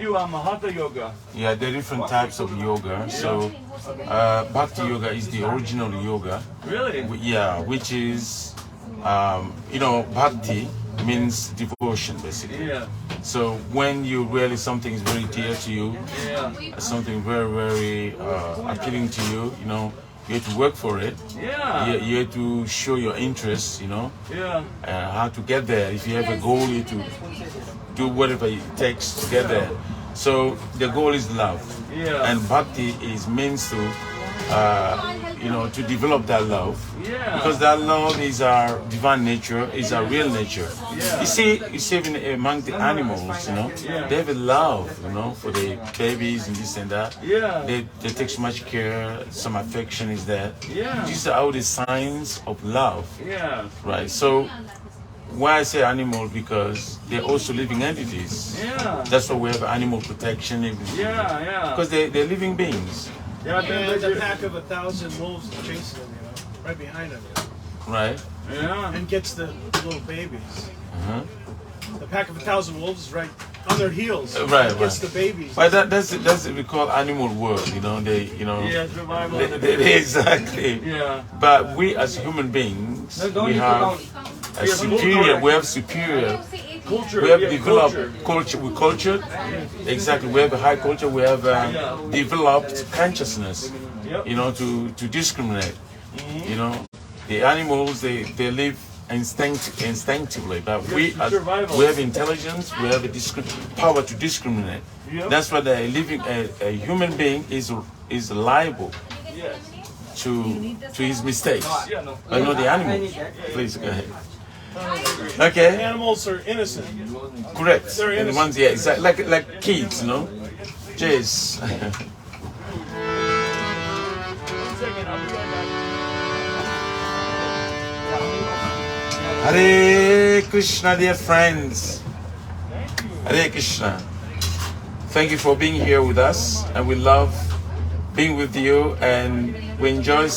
do Hatha yoga. Yeah, there are different types of yoga. So, Bhakti yoga is the original yoga. Really? Yeah, which is, Bhakti means devotion, basically. Yeah. So when you really something is very dear to you, Yeah. something very, very appealing to you, you have to work for it. Yeah. You have to show your interest, Yeah. how to get there. If you have a goal, you have to do whatever it takes to get there. So the goal is love. Yeah. And bhakti is means to, to develop that love. Yeah. Because that love is our divine nature, is our real nature. Yeah. You see even among the animals, they have a love, for the babies and this and that. Yeah. They take so much care, some affection is there. Yeah. These are all the signs of love. Yeah. Right. So why I say animal, because they're also living entities. Yeah. That's why we have animal protection. Everything. Yeah. Because they're living beings. Yeah. And a pack of 1,000 wolves chasing them, right behind them, Right. Yeah. and gets the little babies. Uh-huh. The pack of 1,000 wolves is right on their heels. Right, Gets right. the babies. But that's what we call animal world. They. Yeah, survival. Exactly. Yeah. But we as human beings, we have a superior. We have superior. Culture. We have yeah, developed culture. culture. We cultured. Exactly. We have a high culture. We have developed consciousness. Yep. To discriminate. The animals they live instinctively, but we have intelligence. We have a power to discriminate. Yep. That's why a human being is liable Yes. to his mistakes. Yeah, no. But not the animals. Please go ahead. Okay, Animals are innocent. correct. They're And the innocent. ones, yeah, exactly, like kids, Jace. One second, I'll be right back. Hare Krishna, dear friends. Hare Krishna. Thank you for being here with us, and we love being with you, and we enjoy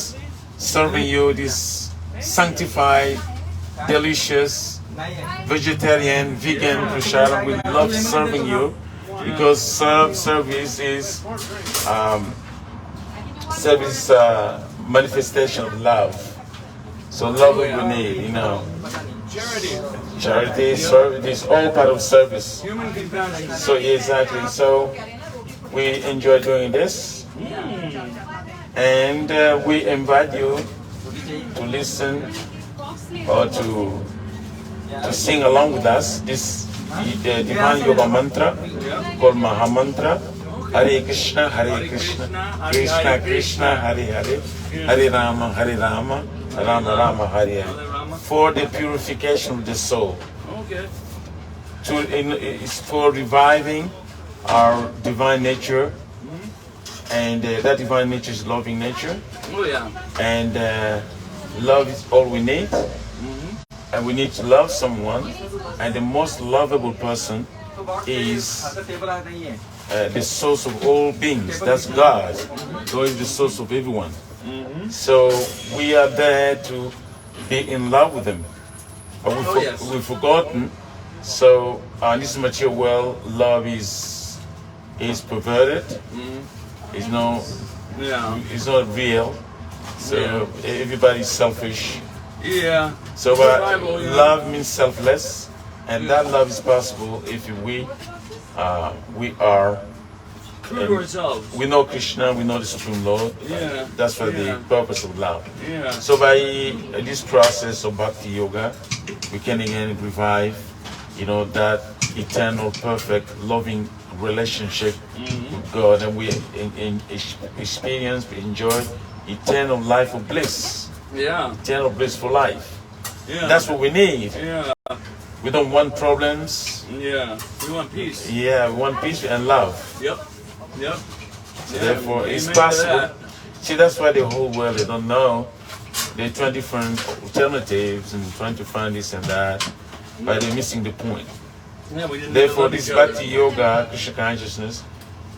serving you this sanctified, delicious, vegetarian, vegan prasadam. We love serving you because service is manifestation of love. So love what we need, Charity, service, is all part of service. Human compassion. So exactly. So we enjoy doing this, and we invite you to listen or to sing along with us this divine yoga mantra called Mahamantra. Hare Krishna, Krishna Krishna, Hare Hare, Hare Rama, Rama Rama, Hare Hare. For the purification of the soul. Okay. It's for reviving our divine nature, and that divine nature is loving nature, Oh yeah. and love is all we need, and we need to love someone, and the most lovable person is the source of all beings. That's God. God is the source of everyone. So we are there to be in love with Him. But we've forgotten. So this material world, love is perverted. It's it's not real. So everybody's selfish. Yeah. So Survival, love means selfless, and that love is possible if we are. True to ourselves. We know Krishna, we know the Supreme Lord. Yeah. That's for the purpose of love. Yeah. So by this process of Bhakti Yoga, we can again revive, that eternal, perfect, loving relationship with God, and we experience, we enjoy eternal life of bliss, Yeah. eternal blissful life. Yeah. That's what we need. Yeah. We don't want problems. Yeah. We want peace. Yeah, we want peace and love. Yep. Yep. So therefore, it's Amen to possible. that. See, that's why the whole world, they don't know. They're trying different alternatives and trying to find this and that, but they're missing the point. Yeah, we didn't Therefore, love this each other. Bhakti Yoga, Krishna consciousness,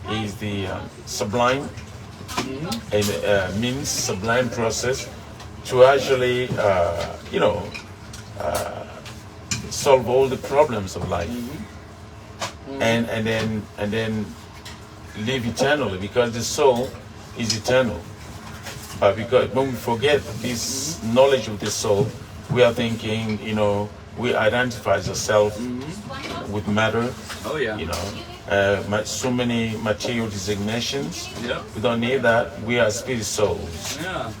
is the sublime, and means sublime process to actually, solve all the problems of life. and then live eternally, because the soul is eternal. But because when we forget this knowledge of the soul, we are thinking, we identify ourselves with matter. Oh yeah. So many material designations. Yep. We don't need that. We are spirit souls. Yeah.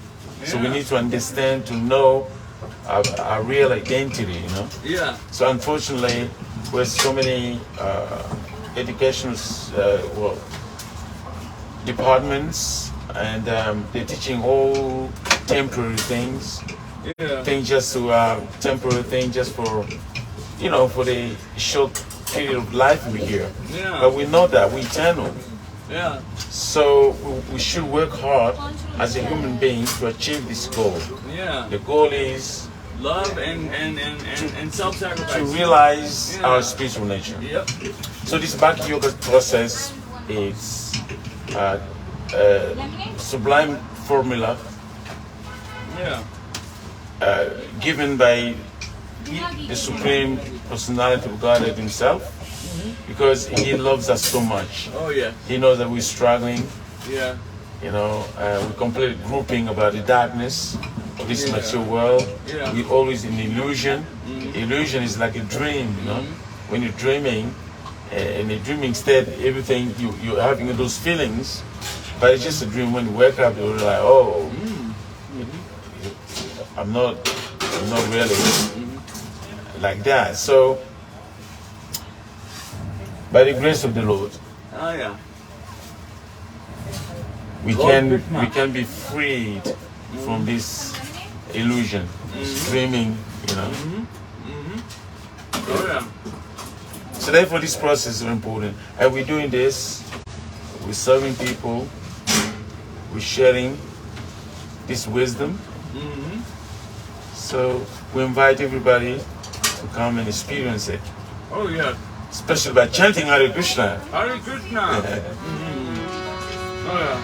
So we need to understand, to know our real identity, Yeah. So unfortunately, with so many educational departments, and they're teaching all temporary things, Yeah. things just to temporary things just for, for the short period of life we're here. Yeah. But we know that we're eternal. Yeah. So we should work hard as a human being to achieve this goal. Yeah. The goal is Love and self-sacrifice. to realize Yeah. our spiritual nature. Yep. So this Bhakti Yoga process is a sublime formula Yeah. given by the Supreme Personality of God Himself, because He loves us so much. Oh yeah. He knows that we're struggling. Yeah. We're completely grouping about the darkness of this Yeah. material world. Yeah. We're always in illusion. Illusion is like a dream, When you're dreaming, in a dreaming state, everything you're having those feelings, but it's just a dream. When you wake up, you're like, oh, I'm not really like that. So, by the grace of the Lord, Oh yeah. we Lord can Krishna. be freed from this illusion, this dreaming, Oh yeah. So therefore this process is very important. And we're doing this, we're serving people, we're sharing this wisdom. So we invite everybody to come and experience it, Oh yeah. especially by chanting Hare Krishna. Hare Krishna. Oh yeah.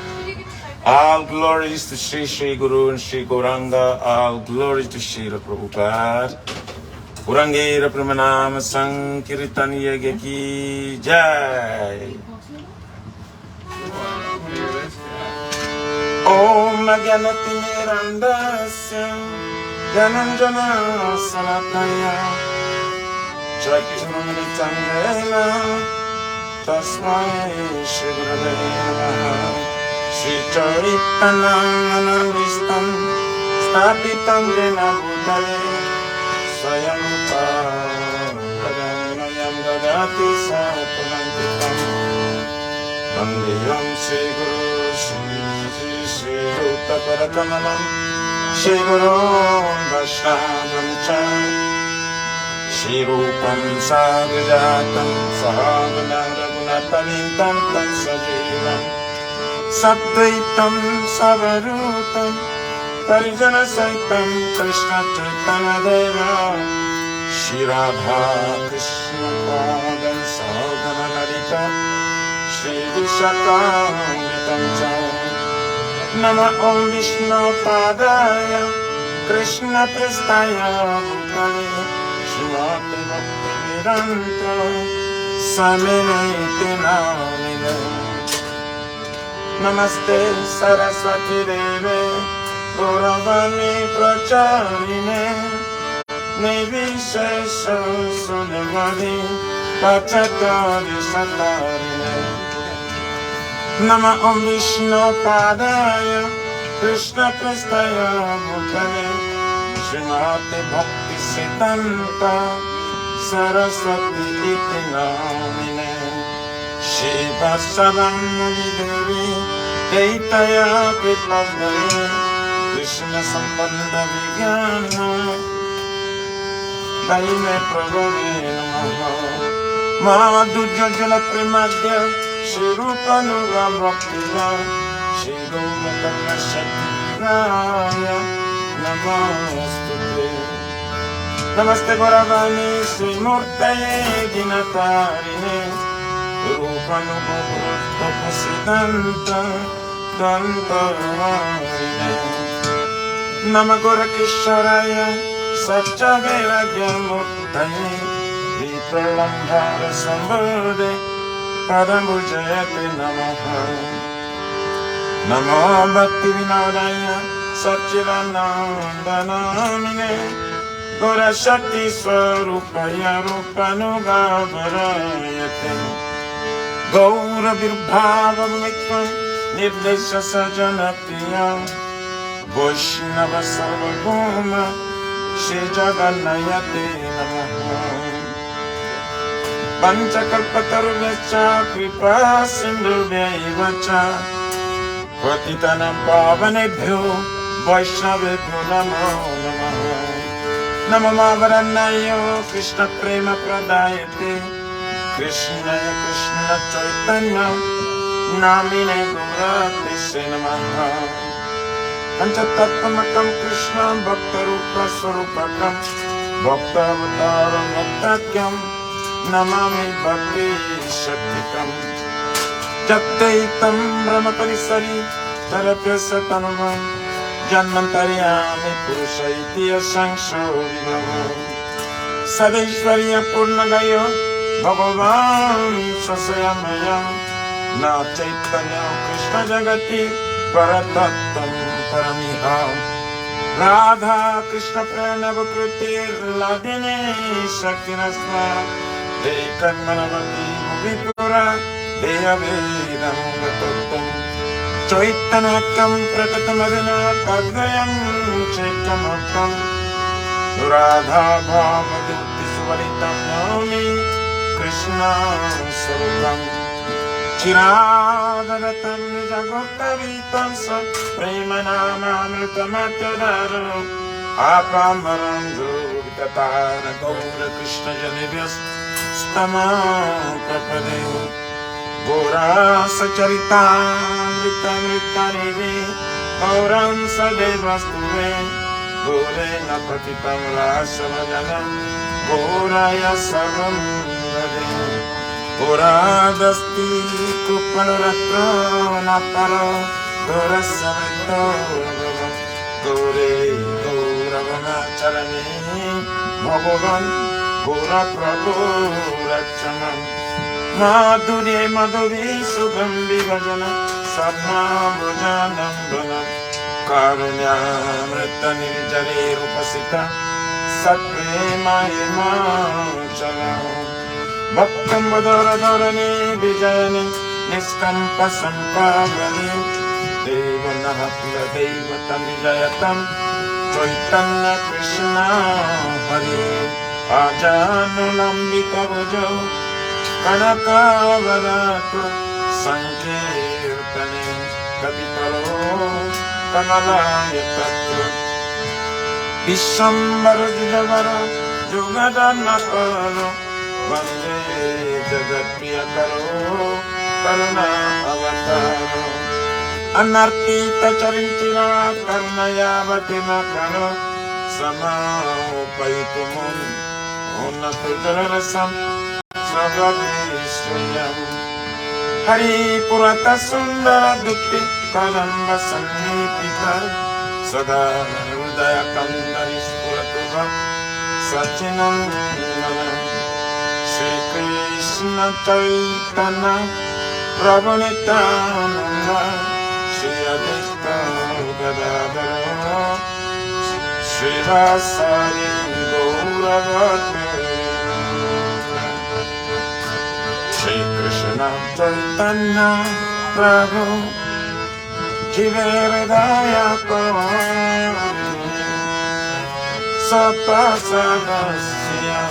All glories to Sri Guru and Sri Gauranga. All glories to Sri Prabhupada. Urangera Pramanama Sankirtan Yagya Ki Jai. Om Gyanati Mirandasya Gyananjana Salataya Chakchurumritangena Tasmai Shri Gurave Namaha. Shri Charitananandristam Stapitam Jena Bhutale Swayam Rupa Gadamnayam Gadati Sapurantitam Vandeyam Shri Guru Shri Ruta Parakamalam Shri Guru Vaishnavam Cha Shri Rupam Sagrajatam Sahagana Raghunathavintam Tam Sajivam Saddvaitam Savarutam Parijana Saitam Krishna Chaitanya Deva Shri Radha Krishna Padam Sahagana Lalita Shri Vishakam Cha Nama Om Vishnu Padaya Krishna Prestaya Bhutale Shrimati Bhakti Vedanta Samini Namine Namaste Saraswati Deve Gauravani Pracharine Nivishesha Sunavadi Pachatari Satarine Nama Om Vishnu Padaya Krishna Prestaya Bhutale Shrimati Bhakti Siddhanta Saraswati Iti Namine Shiva Savanagi Devi Deitaya Pitlavdari Krishna Sampanda Vijnana Daime Prabhave Namaha Madhujjala Premadya Shri Rupa Nuga Bhaktiya Shri Gomukana Shaktiraya Namastute Namaste Gauravani Sri Murtaye Dinatarine Rupanubhutta Pasidanta Dantavarine Nama Gorakesharaya Satya Vairagya Murtaye pralambhara sambode padambujayate namaha. Namo bhakti vinodaya satchidanandana Gora Shakti Swarupaya Rupanugavarayate Gaura Virbhava Mitvam Nirdesha Sajana Priya Vaishnava Sarvabhuma Shri Jagannayate Namaha Panchakalpatarvyacha Kripa Sindhuvyayivacha Patitanam Pavanebhyo Vaishnavebhyo Namo Namaha Namo Mahavaranayo Krishna Prema Pradayate Krishnaya Krishna Chaitanya Namine Gaurate Namaha Panchatattvamakam Krishna Bhakta Rupa Swarupakam Bhakta Avataram Bhaktakyam Namami Bhakti Shaktikam Jattaitam Brahmakarisari Tarapyasa Tanuvam Janmantaryami Purusha Itiya Sangsho Vibhavam Sadeshwariya Purnagayo Bhagavan Sasayamaya Na Chaitanya Krishna Jagati Paratattam Paramiham Radha Krishna Pranavakrutir Ladine Shaktinasma Dekanmanavati Vipura Deya Vedam Gatottam Chaitanakam Prakatamavina Kadvayam Chekamakam Radha Bhavadutti Suvaritam Nami Krishna Sarukam Chiragadatam Nijagottavitam Sa Premanamamritamatadaro Apamaram Jyovitatara Gaura Krishna Janivyas Stama Prapadev Gora Sacharita Nritanive Gauram Sadevastuve Gore Napatitam Rasamadhanam Goraya Sarvam Vade Gora Dasti Kupanuratro Naparo Gora Savito Gore Gauravana Charani Bhagavan Gora Prabhu Rachaman Madhuri Madhuri Sugam Vivajana Sadma Bhujanam Dhanam Karunya Mrita Nirjari Rupasita Satprema Himachala Bhaktam Vadara Dharani Vijayani Niskampa Sampavani Devanahatla Devatam Vijayatam Chaitanya Krishna Hari Ajanulambita Vajo Kanakavarato Sankirtane Kapitalo Kamalaya Tattva Vishambara Jujavara Jugadanakaro Vande Jagat Priyakaro Karuna Avataro Anartita Charinchira Karnaya Vatima Karo Sama Upaitumum Unnatujarasam Savadishwayam Hari Purata Sundara Dukti Kadamba Sannipita Sada Hridaya Kandaris Puratuva Sachinandana Shri Krishna Chaitanya Prabhu Nityananda Shri Advaita Gadadhara Shri Vasari Gauravati Shri Krishna Chaitanya Prabhu Jive Hridaya Kori Sapasadasya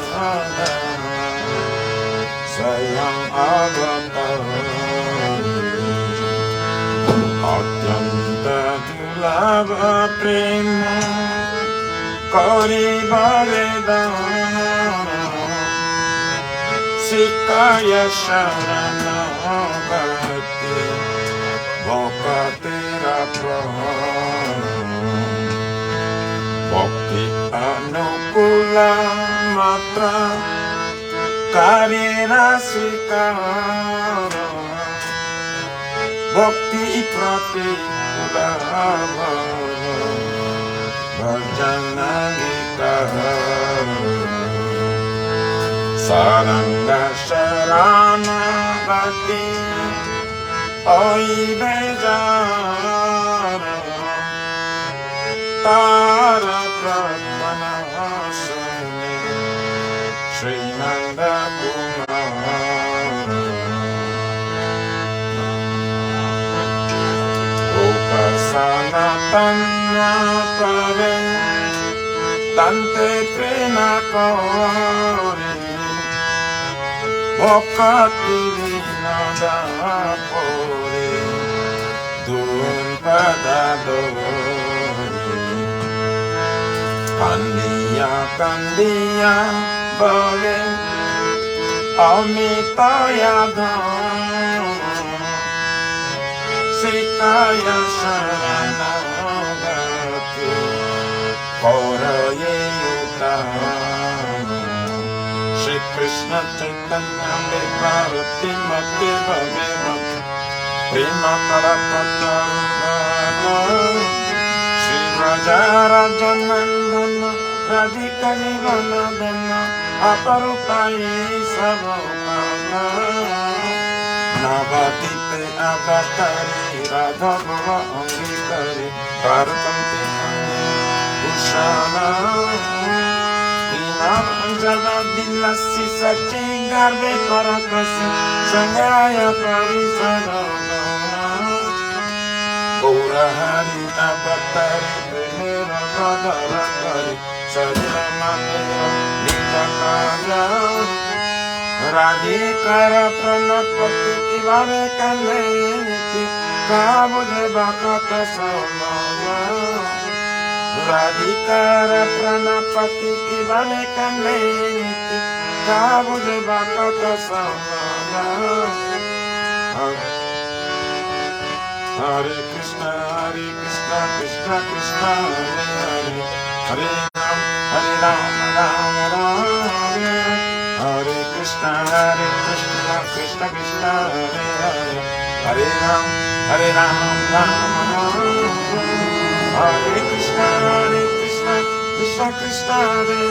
Sayam Avatar Atyanta Dulabha Prema Kori Bhavedana Sikaya Sharana Bhakti Bhakatera Prabhu Bhakti Anukula Matra Karira Sikara Bhakti Pratikula Bhajana Gita Saranga Sharanagati Oi Bejara Tara Brahmana Suni Sri Nanda Kumara Upasana Tanna Pare Tante Trina Kori Bokati Vinada Pori Dun Pada Dori Kandiya Kandiya Bole Amitaya Dham Sikaya Sharanagati Koraye Utam Shri Krishna Chaitanya Devarati Mati Bhaveva Prima Karapatarana Shri Raja Rajanandana Radhika Jivanadana Aparupaye Savokana Navadite Avatari Radha Bhava Angikari Bharatanti Ushana Jala Dilasi Sachi Garbe Parakasi Sangaya Parisana Gaura Hari Avatari Premera Radharakari Sajramaya Nijakaya Radhikara Pranapati Kivare Kalenti Kabule Bhakata Samaya Radhikara Pranapati Kivare Kalenti Kabule Bhakata Samaya Hare Krishna, Krishna Krishna, Hare Hare Hare Ram, Ram Ram, Hare Krishna, Krishna Krishna, Hare Hare Hare Ram, Ram Ram, Hare Krishna, Krishna Krishna, Hare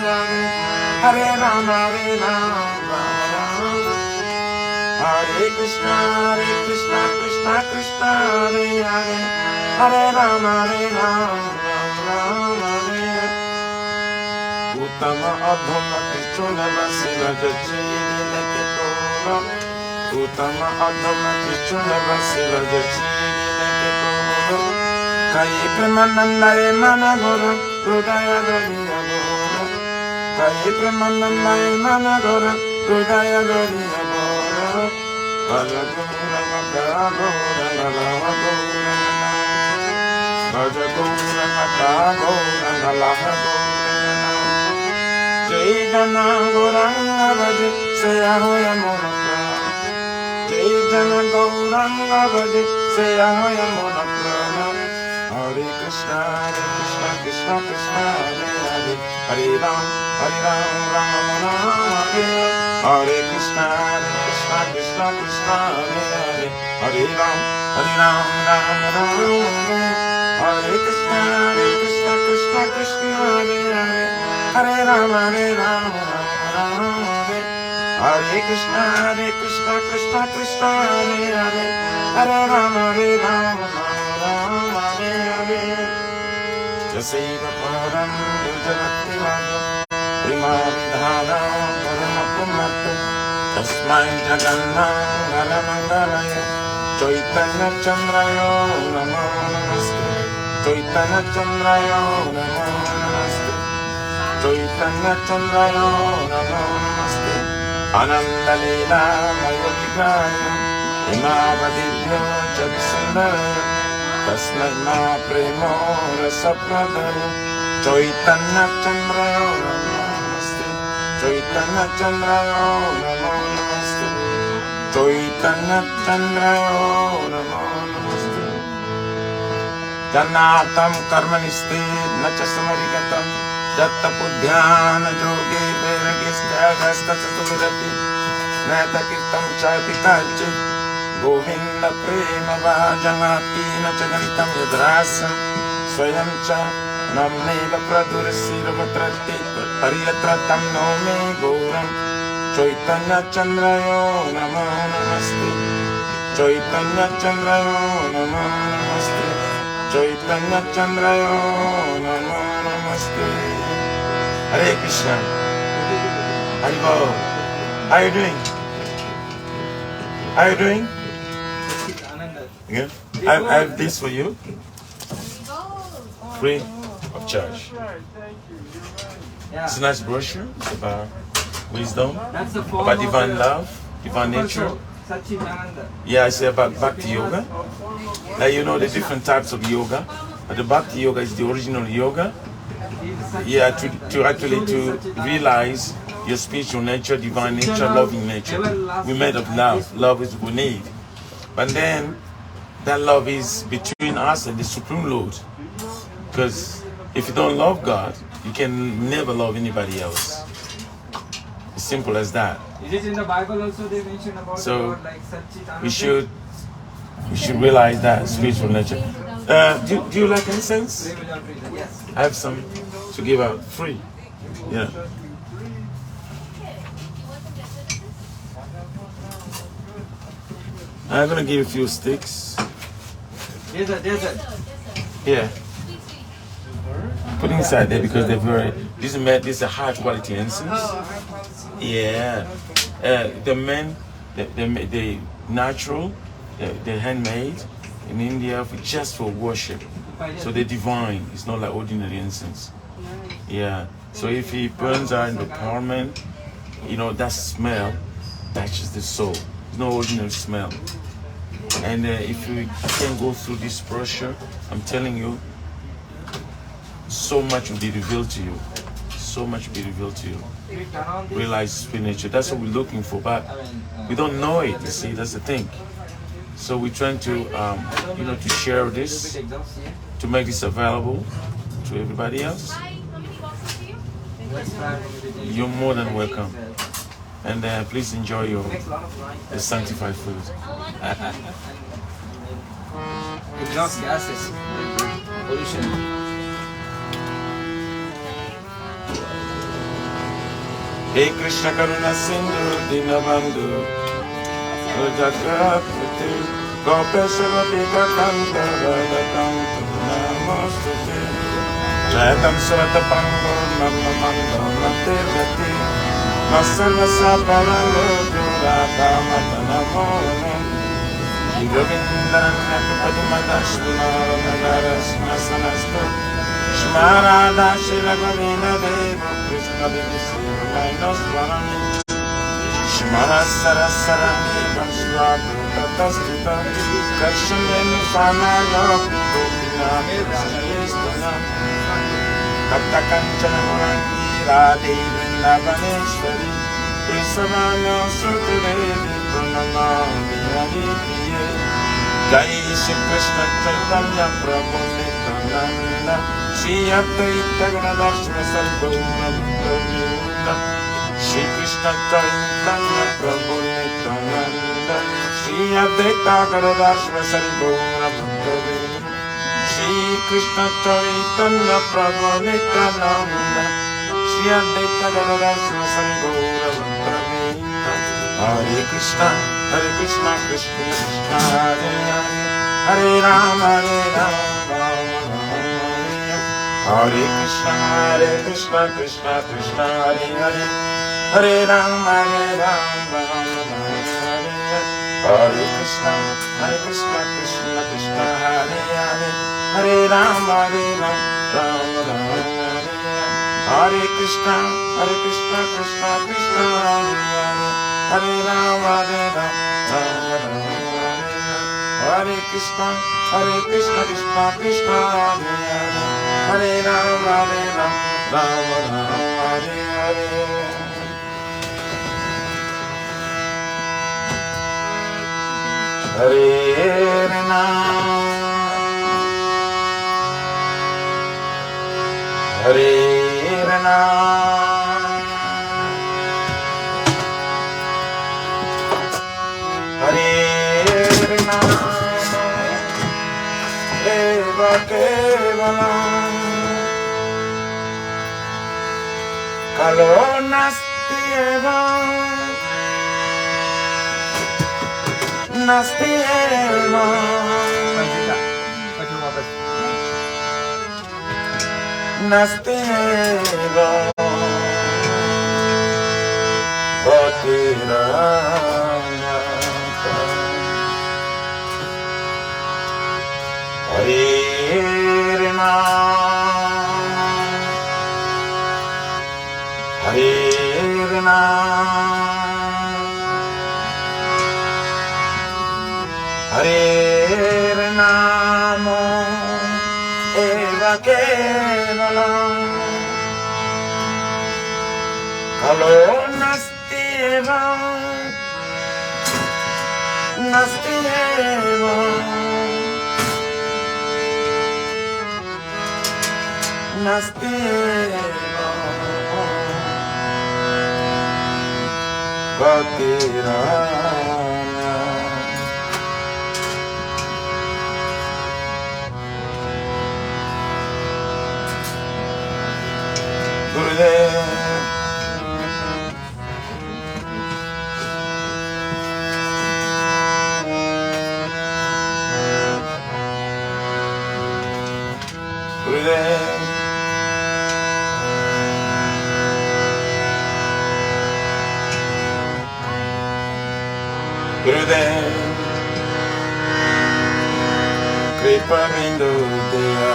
Hare Hare Ram, Ram Ram, Hare Krishna, Krishna Krishna, Hare Hare Hare Ram, Ram Hare Uttama Adhama Krishna Vasila Jachiri Neketoro Uttama Adhama Krishna Vasila Jachiri Neketoro Kai Premanandare Managora Rudaya Doriya Gora Kai Premanandare Managora Rudaya Doriya Gora Bhajagura Maka Gora Nalaha Gora Bhajagura Maka Gora Nalaha Gora Jai Jana Gauranga Bhaje Seyahoya Monaprana Jai Jana Gauranga Bhaje Seyahoya Monaprana Hare Krishna, Krishna Krishna, Hare Hare Hare Ram, Ram Ram, Hare Krishna, Krishna Krishna, Hare Hare Hare Ram, Ram Ram, Hare Krishna, Krishna Krishna, Hare Hare Hare Ram, Ram Ram, Hare Krishna, Krishna Krishna, Hare Hare Hare Ram, Ram Hare Hare Jasaiva Param Durjavati Vada Prima Vidhana Paramapumattu Tasmai Jagannam Naramangalaya Chaitanya Chandrayo Namo Namaste Chaitanya Chandrayo Namo Namaste Chaitanya Chandrayo Namo Namaste Ananda Leela Maya Vigraya Imavadivya Chavisandaya Tasmai Ma Premo Rasa Pradaya Chaitanya Chandrayo Namo Namaste Chaitanya Chandrayo Namo Namaste Chaitanya Chandrayo Namo Namaste Jannatam Karmaniste Nacha Samarigatam Jatta Pudhyana Joge Veragistagasta Saturati Neta Kirtam Chapitache Govinda Prema Vajanati Nachagaritam Yadrasam Swayam Cha Namneva Pradurasira Matrati Pariyatratam Nome Gauram Chaitanya Chandrayo Namo Namaste. Chaitanya Chandrayo Namo Namaste. Chaitanya Chandrayo Namo Namaste. Hare Krishna. Haribol. How are you doing? How are you doing? Good. I have this for you. Free of charge. It's a nice brochure. It's about wisdom, about divine love, divine nature. Yeah, it's about Bhakti Yoga. Now you know the different types of yoga. But the Bhakti Yoga is the original yoga. Yeah, to actually realize your spiritual nature, divine nature, loving nature. We made of love. Love is what we need. But then that love is between us and the Supreme Lord. Because if you don't love God, you can never love anybody else. It's simple as that. It is in the Bible also they mention about So God like Satchitananda. we should realize that spiritual nature. Do you like incense? Yes. I have some to give out free. Yeah. I'm gonna give you a few sticks. Desert. Yeah. Put inside there because they're very. This is a high quality incense. Yeah. The natural, the handmade in India just for worship. So they're divine. It's not like ordinary incense. Yeah. So if he burns out in the parliament, you know that smell touches the soul. It's no ordinary smell. And if you can go through this brochure, I'm telling you, so much will be revealed to you. So much will be revealed to you. Realize spirit nature. That's what we're looking for, but we don't know it. You see, that's the thing. So we're trying to, to share this, to make this available to everybody else. You're more than welcome. And please enjoy the sanctified food. Exhaust gases. Pollution. Hey Krishna Karuna Sindhu Dinabandhu Jagatpati Gopeshavapika Kanta Vadakantu Namostute Jayadam Svatapambo Namamando Matirgati Masarvasa Paralo Juraka Matanamohanam Yogindaran Nakapadimadash Nagaras Nasanastu Shmarada Shilagavina Deva Krishna Divisi Mainosvarami Shmara Sarasarami Vansvadu Tatastika Karshamenu Sanaya Gopinami Rajayistana Taptakanchana Murangi Radhe Vrindavaneshwari Prisavanya Sutadevi Pranamami Haripriye Jai Shri Krishna Chaitanya Prabhu Nityananda Shri Advaita Ganadharshana Sarvabhauma Bhutta Shri Krishna Chaitanya Prabhu Nityananda Shri Advaita Ganadharshana Sarvabhauma Bhutta Shri Krishna Chaitanya Prabhu Nityananda Shri Advaita Ganadharshana Sarvabhauma Bhutta Hare Krishna, Krishna Krishna, Hare Hare, Hare Rama, Hare Krishna, Krishna Krishna, Hare Hare, Hare Rama, Hare Krishna, Krishna Krishna, Hare Hare, Hare Rama, Hare Krishna, Krishna Krishna, Hare Hare. Hare Rama, Hare Krishna, Krishna Krishna, Hare Hare, Hare Rama, Rama Hare Hare. Hare Rama, Hare Rama. Hare Rama, Eva Kevalam, Kalo Nasti Eva. nastieva, nastieva, patiranya, Harirna, Harirna, Harirnamo eva kevalam, kalo nastieva, nastieva, nastieva, patiranya. Gurudev, Gurudev, Gurudev, Kripa Bindu Deya,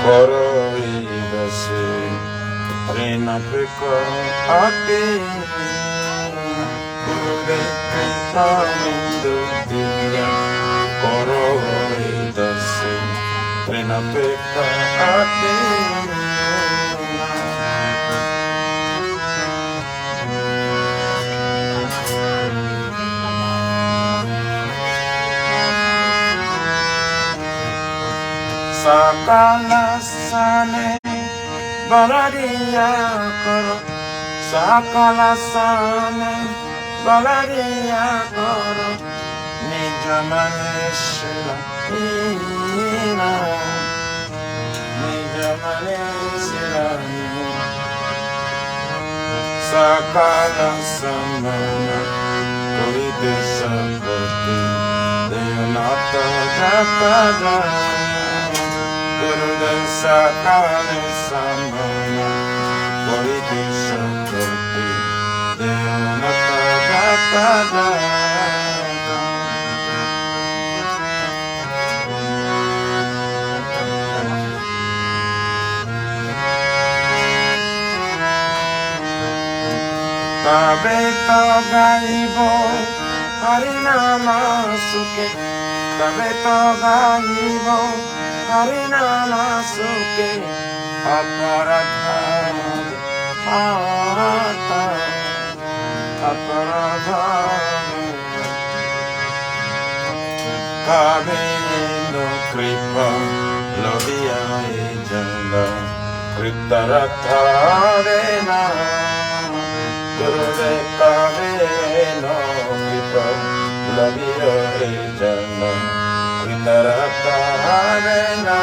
Koro Idase, Rena Priko Ate, Gurudev, Kripa Bindu Deya, Koro Idase, Rena Priko Ate. Sakala sane balaria koro, sakala sane balaria koro, nija maneshila ina, nija maneshila ina. Sakala samana koite sakoti, deyanata japada. Gurudev sakale samana, koite sakoti, deyanata japada. Tabeto gaibo harinama suke, tabeto gaibo harinama suke, aparadha hata, aparadha kabendo kripa loviya ejana, kritarata dena. Gurudev kaveno kripa laviya ejana, kritarata dena.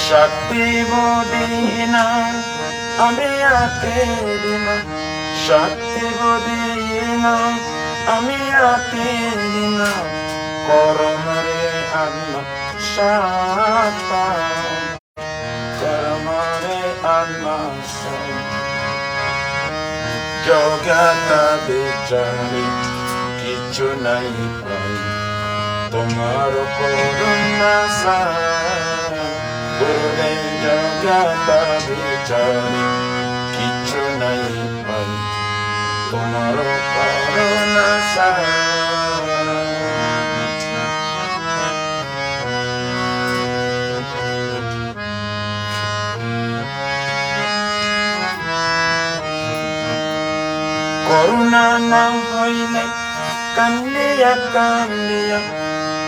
Shakti bodhina amiyate dina, Shakti bodhina amiyate dina, koromare anna shata, koromare anna shata. Jogata bichari kichu nahi pai, tomaro koruna sa. Gurudev jagata bichari kichu nahi pai, tomaro karuna sa. Karuna na hoile kandiya kandiya,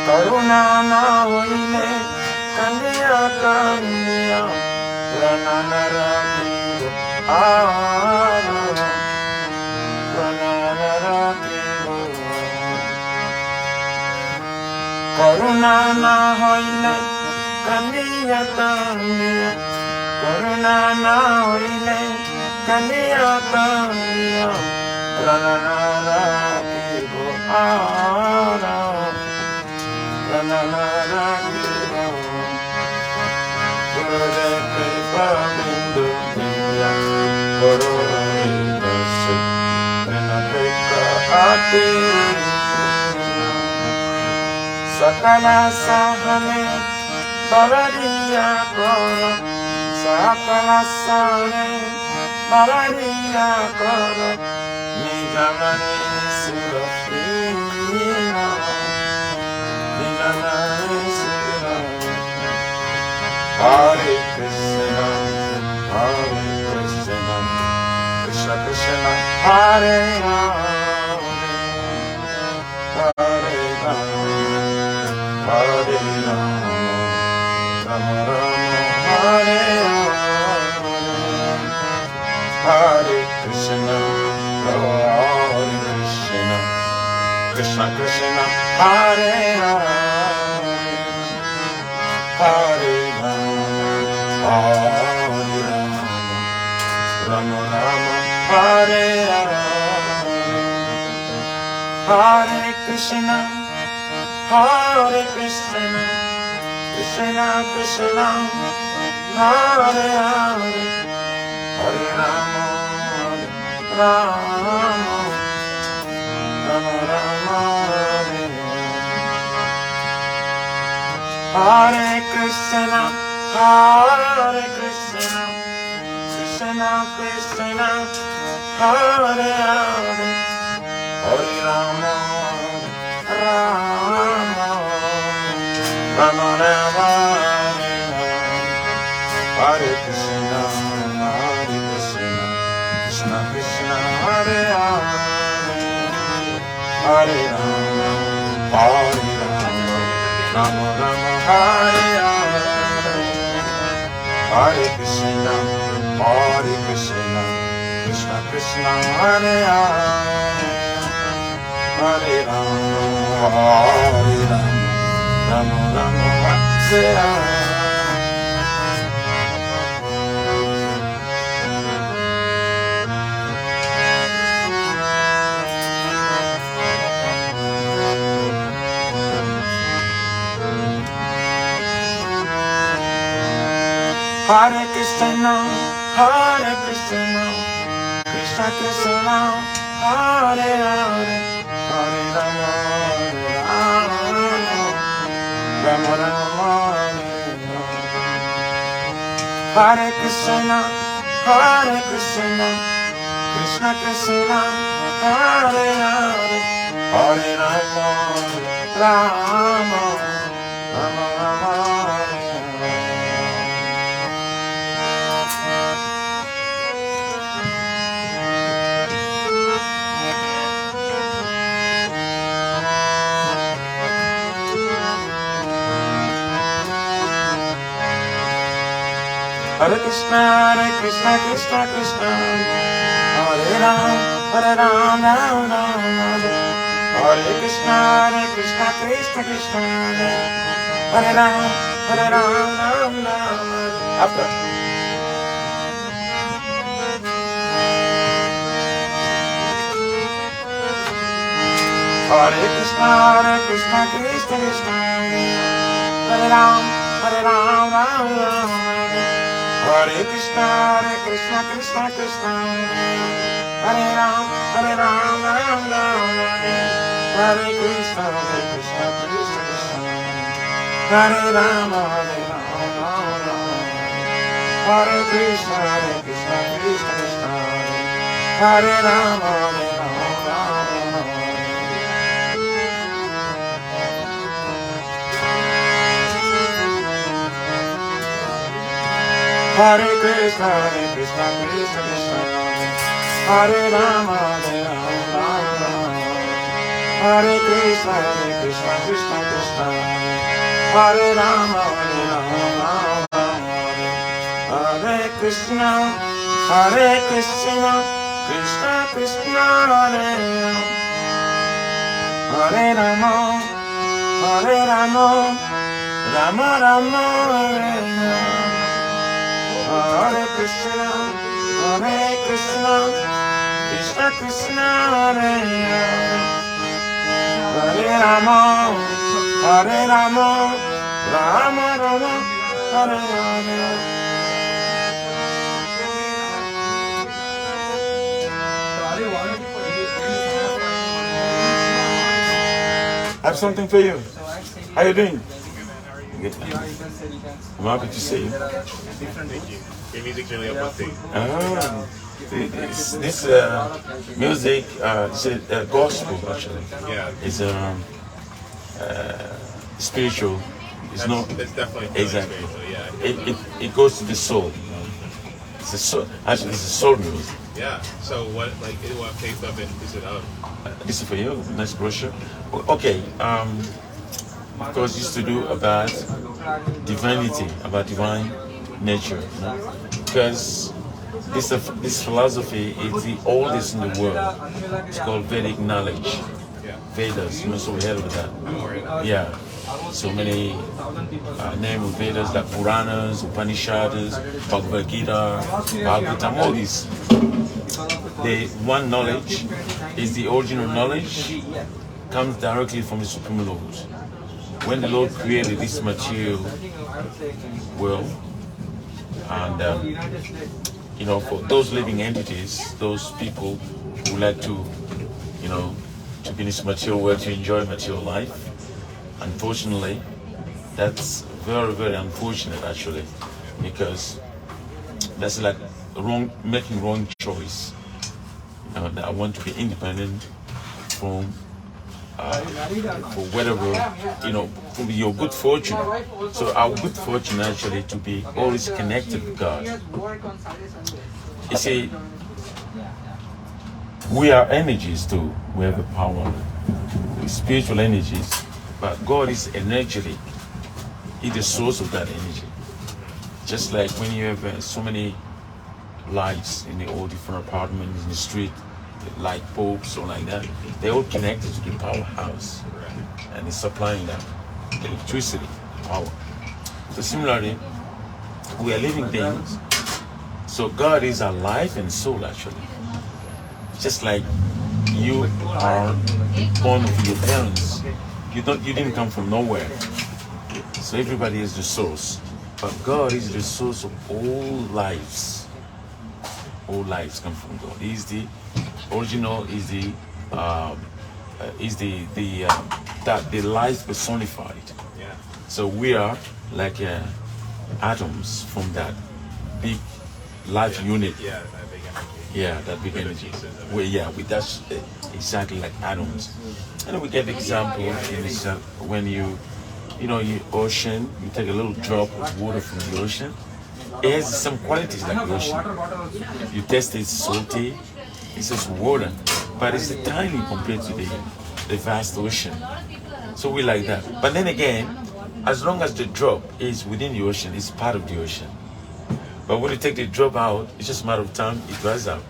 karuna na hoile kandiya kandiya, prananara kingo ara, prananara kingo. করুণা না হইলে কান্দিয়া কান্দিয়া করুণা না হইলে কান্দিয়া কান্দিয়া প্রাণনা রাখিব আরা প্রাণনা রাখিব গুরুরে কৃপা বিন্দু দিয়া করুণাই দর্শে বিনা আতি सकल सहने बररिया कर सकल सहने बररिया कर निज मने सुरक्षित निज मने सुरक्षित हरे Krishna Krishna Krishna Hare Hare Ram Hare Rama, Rama Rama, Hare Hare, Hare Krishna, Hare Krishna, Krishna Krishna, Hare Hare, Hare Rama, Hare Rama, Rama Rama, Hare Hare, Hare Krishna. Hare Krishna, Krishna Krishna, Hare Hare, Hare Rama, Rama, Rama Rama, Hare Krishna, Hare Krishna, Krishna Krishna, Hare Hare, Hare Rama, Rama, Rama Rama, Hare Krishna, Krishna Krishna, Hare Hare, Hare Rama, Rama Rama, Hare Hare, Hare Krishna, Krishna Krishna, Hare Hare, Hare Rama, Rama Rama, Hare Hare. Hare Krishna, Krishna Krishna, Hare Hare, Hare Rama, Rama Rama, Hare Krishna, Krishna Krishna, Hare Hare, Hare Rama, Rama, Rama Rama. Hare Krishna, Krishna Krishna, Hare Ram, Ram Ram, Hare Krishna, Krishna Krishna, Hare Ram, Ram Ram. After. Hare Krishna, Krishna Krishna, Hare Ram, Ram Ram. Hare Krishna, Krishna Krishna, Hare Ram, Ram Ram. Hare Krishna, Krishna Krishna, Hare Ram, Hare Krishna, Krishna Krishna, Hare Ram, Hare Krishna, Krishna Krishna, Hare Rama, Hare Krishna, Krishna Krishna, Hare Rama, Hare Krishna, Krishna Krishna, Hare Rama, Hare Rama, Rama Rama, Hare Rama. Hare Krishna, Krishna Krishna, Hare Hare. Hare Rama, Rama Rama, Hare Hare. I have something for you. How you doing? Good. I'm happy to see you. Your music's really uplifting. This music is a gospel actually. Yeah. It's spiritual. It's not That's definitely exactly. spiritual, yeah. It goes to the soul. It's a soul. Actually, it's a soul music. Yeah. So what faith of it is it of? This is for you. Nice brochure. Okay. Of course, used to do about divinity, about divine nature. You know? Because this philosophy is the oldest in the world. It's called Vedic knowledge. Yeah. Vedas. You know, so we heard of that. I'm worried about Yeah. So many name of Vedas like Puranas, Upanishads, Bhagavad Gita, Bhagavatam, all these. The one knowledge is the original knowledge, comes directly from the Supreme Lord. When the Lord created this material world, and you know, for those living entities, those people who like to, you know, to be in this material world, to enjoy material life, unfortunately, that's very, very unfortunate actually, because that's like making wrong choice. You know, that I want to be independent from for whatever, you know, from your good fortune. So our good fortune actually to be always connected with God. You see, we are energies too. We have a power, spiritual energies, but God is energetic. He's the source of that energy. Just like when you have so many lights in all different apartments in the street, light bulbs or like that, they're all connected to the powerhouse, and it's supplying that electricity, power. So similarly, we are living things. So God is our life and soul actually. Just like you are born of your parents, you didn't come from nowhere. So everybody is the source, but God is the source of all lives. All lives come from God. He's the original. Is the life personified. Yeah. So we are like atoms from that big life unit. Yeah, that big energy. Yeah, that big We're the energy. pieces of it. That's exactly like atoms. And we get the example in this, when you ocean, you take a little drop of water from the ocean. It has some qualities like the ocean. You taste it, it's salty, it's just water, but it's tiny compared to the vast ocean. So we like that. But then again, as long as the drop is within the ocean, it's part of the ocean. But when you take the drop out, it's just a matter of time, it dries out.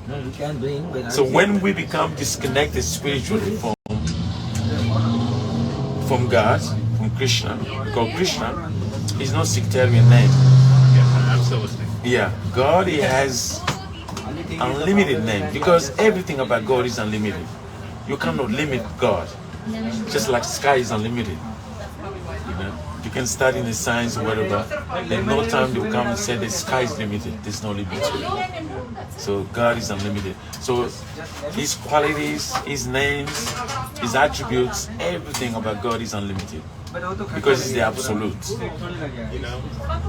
No, you can bring. But So when we become disconnected spiritually from God, from Krishna, because Krishna is not sectarian name. Yeah, I'm still listening. Yeah, God, he has unlimited name, because everything about God is unlimited. You cannot limit God, just like sky is unlimited. You know, you can study in the science or whatever, in no time they will come and say the sky is limited. There's no limit to it. So God is unlimited. So his qualities, his names, his attributes, everything about God is unlimited, because he's the absolute. You know,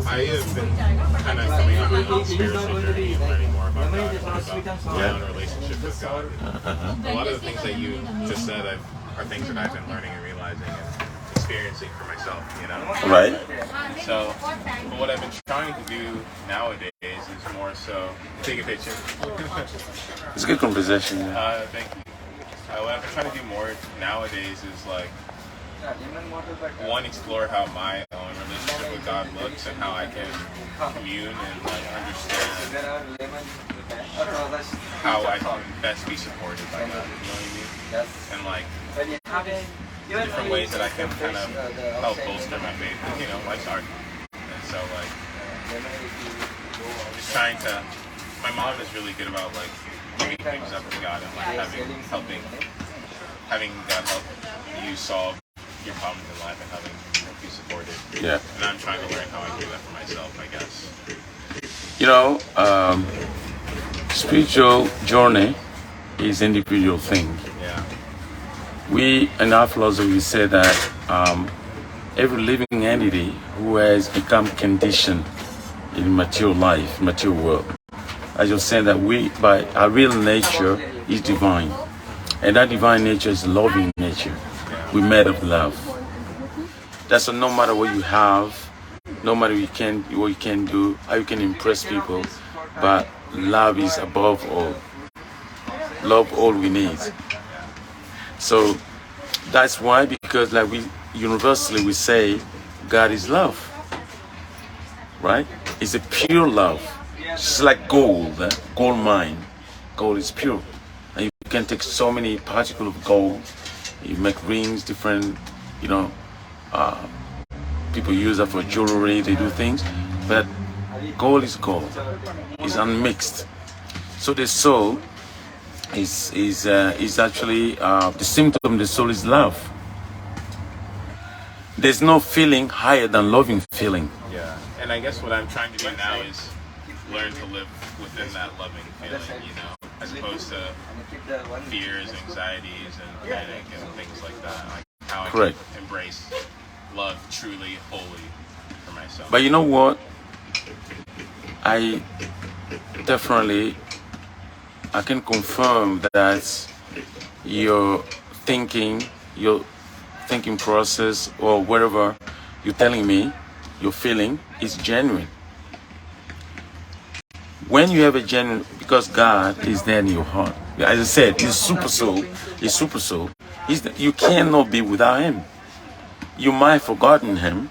I have been kind of coming on my own spiritual journey and learning more about God, about my own relationship with God. A lot of the things that you just said are things that I've been learning and realizing and experiencing for myself, you know? Right. So, but what I've been trying to do nowadays is more so, take a picture. It's a good conversation. Thank you. What I've been trying to do more nowadays is like, one, explore how my own relationship with God looks and how I can commune and like understand how I can best be supported by God. You know what I mean? Yes. And like When you have it, different ways that I can kind of help bolster my faith. You know, life's hard, and so like just trying to. My mom is really good about like giving things up to God and like having God help you solve your problems in life and having you supported. Yeah. And I'm trying to learn how I do that for myself, I guess. You know, spiritual journey is individual thing. Yeah. We in our philosophy say that every living entity who has become conditioned in material life, material world, I just say that we, by our real nature, is divine, and that divine nature is loving nature. We're made of love. That's so no matter what you have, no matter what you can do, how you can impress people, but love is above all. Love all we need. So that's why, because like we universally we say God is love, right? It's a pure love. It's like gold, gold mine. Gold is pure, and you can take so many particles of gold. You make rings, different, you know. People use that for jewelry. They do things, but gold is gold. It's unmixed. So the soul is actually the symptom of the soul is love. There's no feeling higher than loving feeling. Yeah. And I guess what I'm trying to do now is learn to live within that loving feeling, you know, as opposed to fears, anxieties, and panic and things like that. Like how I Correct. can embrace love truly, wholly for myself. But you know what? I can confirm that your thinking process or whatever you're telling me, your feeling is genuine. When you have a genuine, because God is there in your heart. As I said, He's super soul. He's super soul. You cannot be without Him. You might have forgotten Him,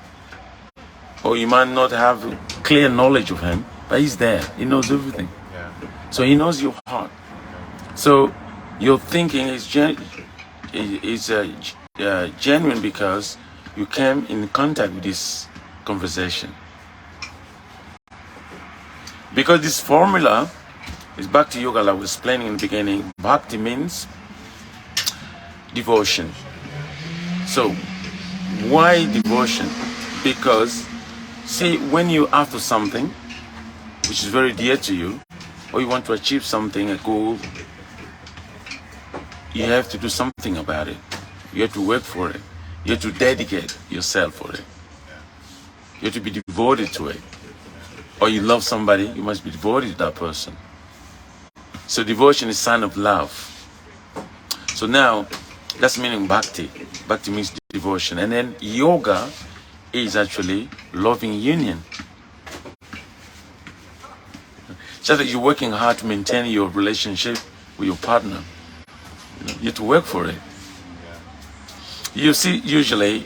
or you might not have clear knowledge of Him, but He's there. He knows everything. Yeah. So He knows your heart. So your thinking is genuine because you came in contact with this conversation. Because this formula is Bhakti Yoga, like I was explaining in the beginning. Bhakti means devotion. So why devotion? Because, see, when you're after something which is very dear to you, or you want to achieve something, a goal, you have to do something about it. You have to work for it. You have to dedicate yourself for it. You have to be devoted to it. Or you love somebody, you must be devoted to that person. So devotion is a sign of love. So now, that's meaning bhakti. Bhakti means devotion. And then yoga is actually loving union. Just that you're working hard to maintain your relationship with your partner. You have to work for it. You see, usually,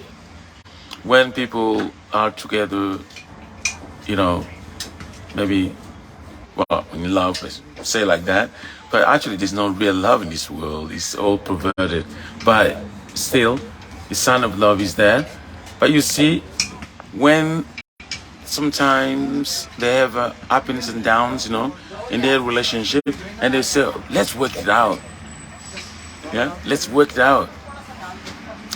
when people are together, you know, maybe, well, in love, let's say like that. But actually, there's no real love in this world. It's all perverted. But still, the sign of love is there. But you see, when sometimes they have happiness and downs, you know, in their relationship, and they say, let's work it out. Yeah, let's work it out.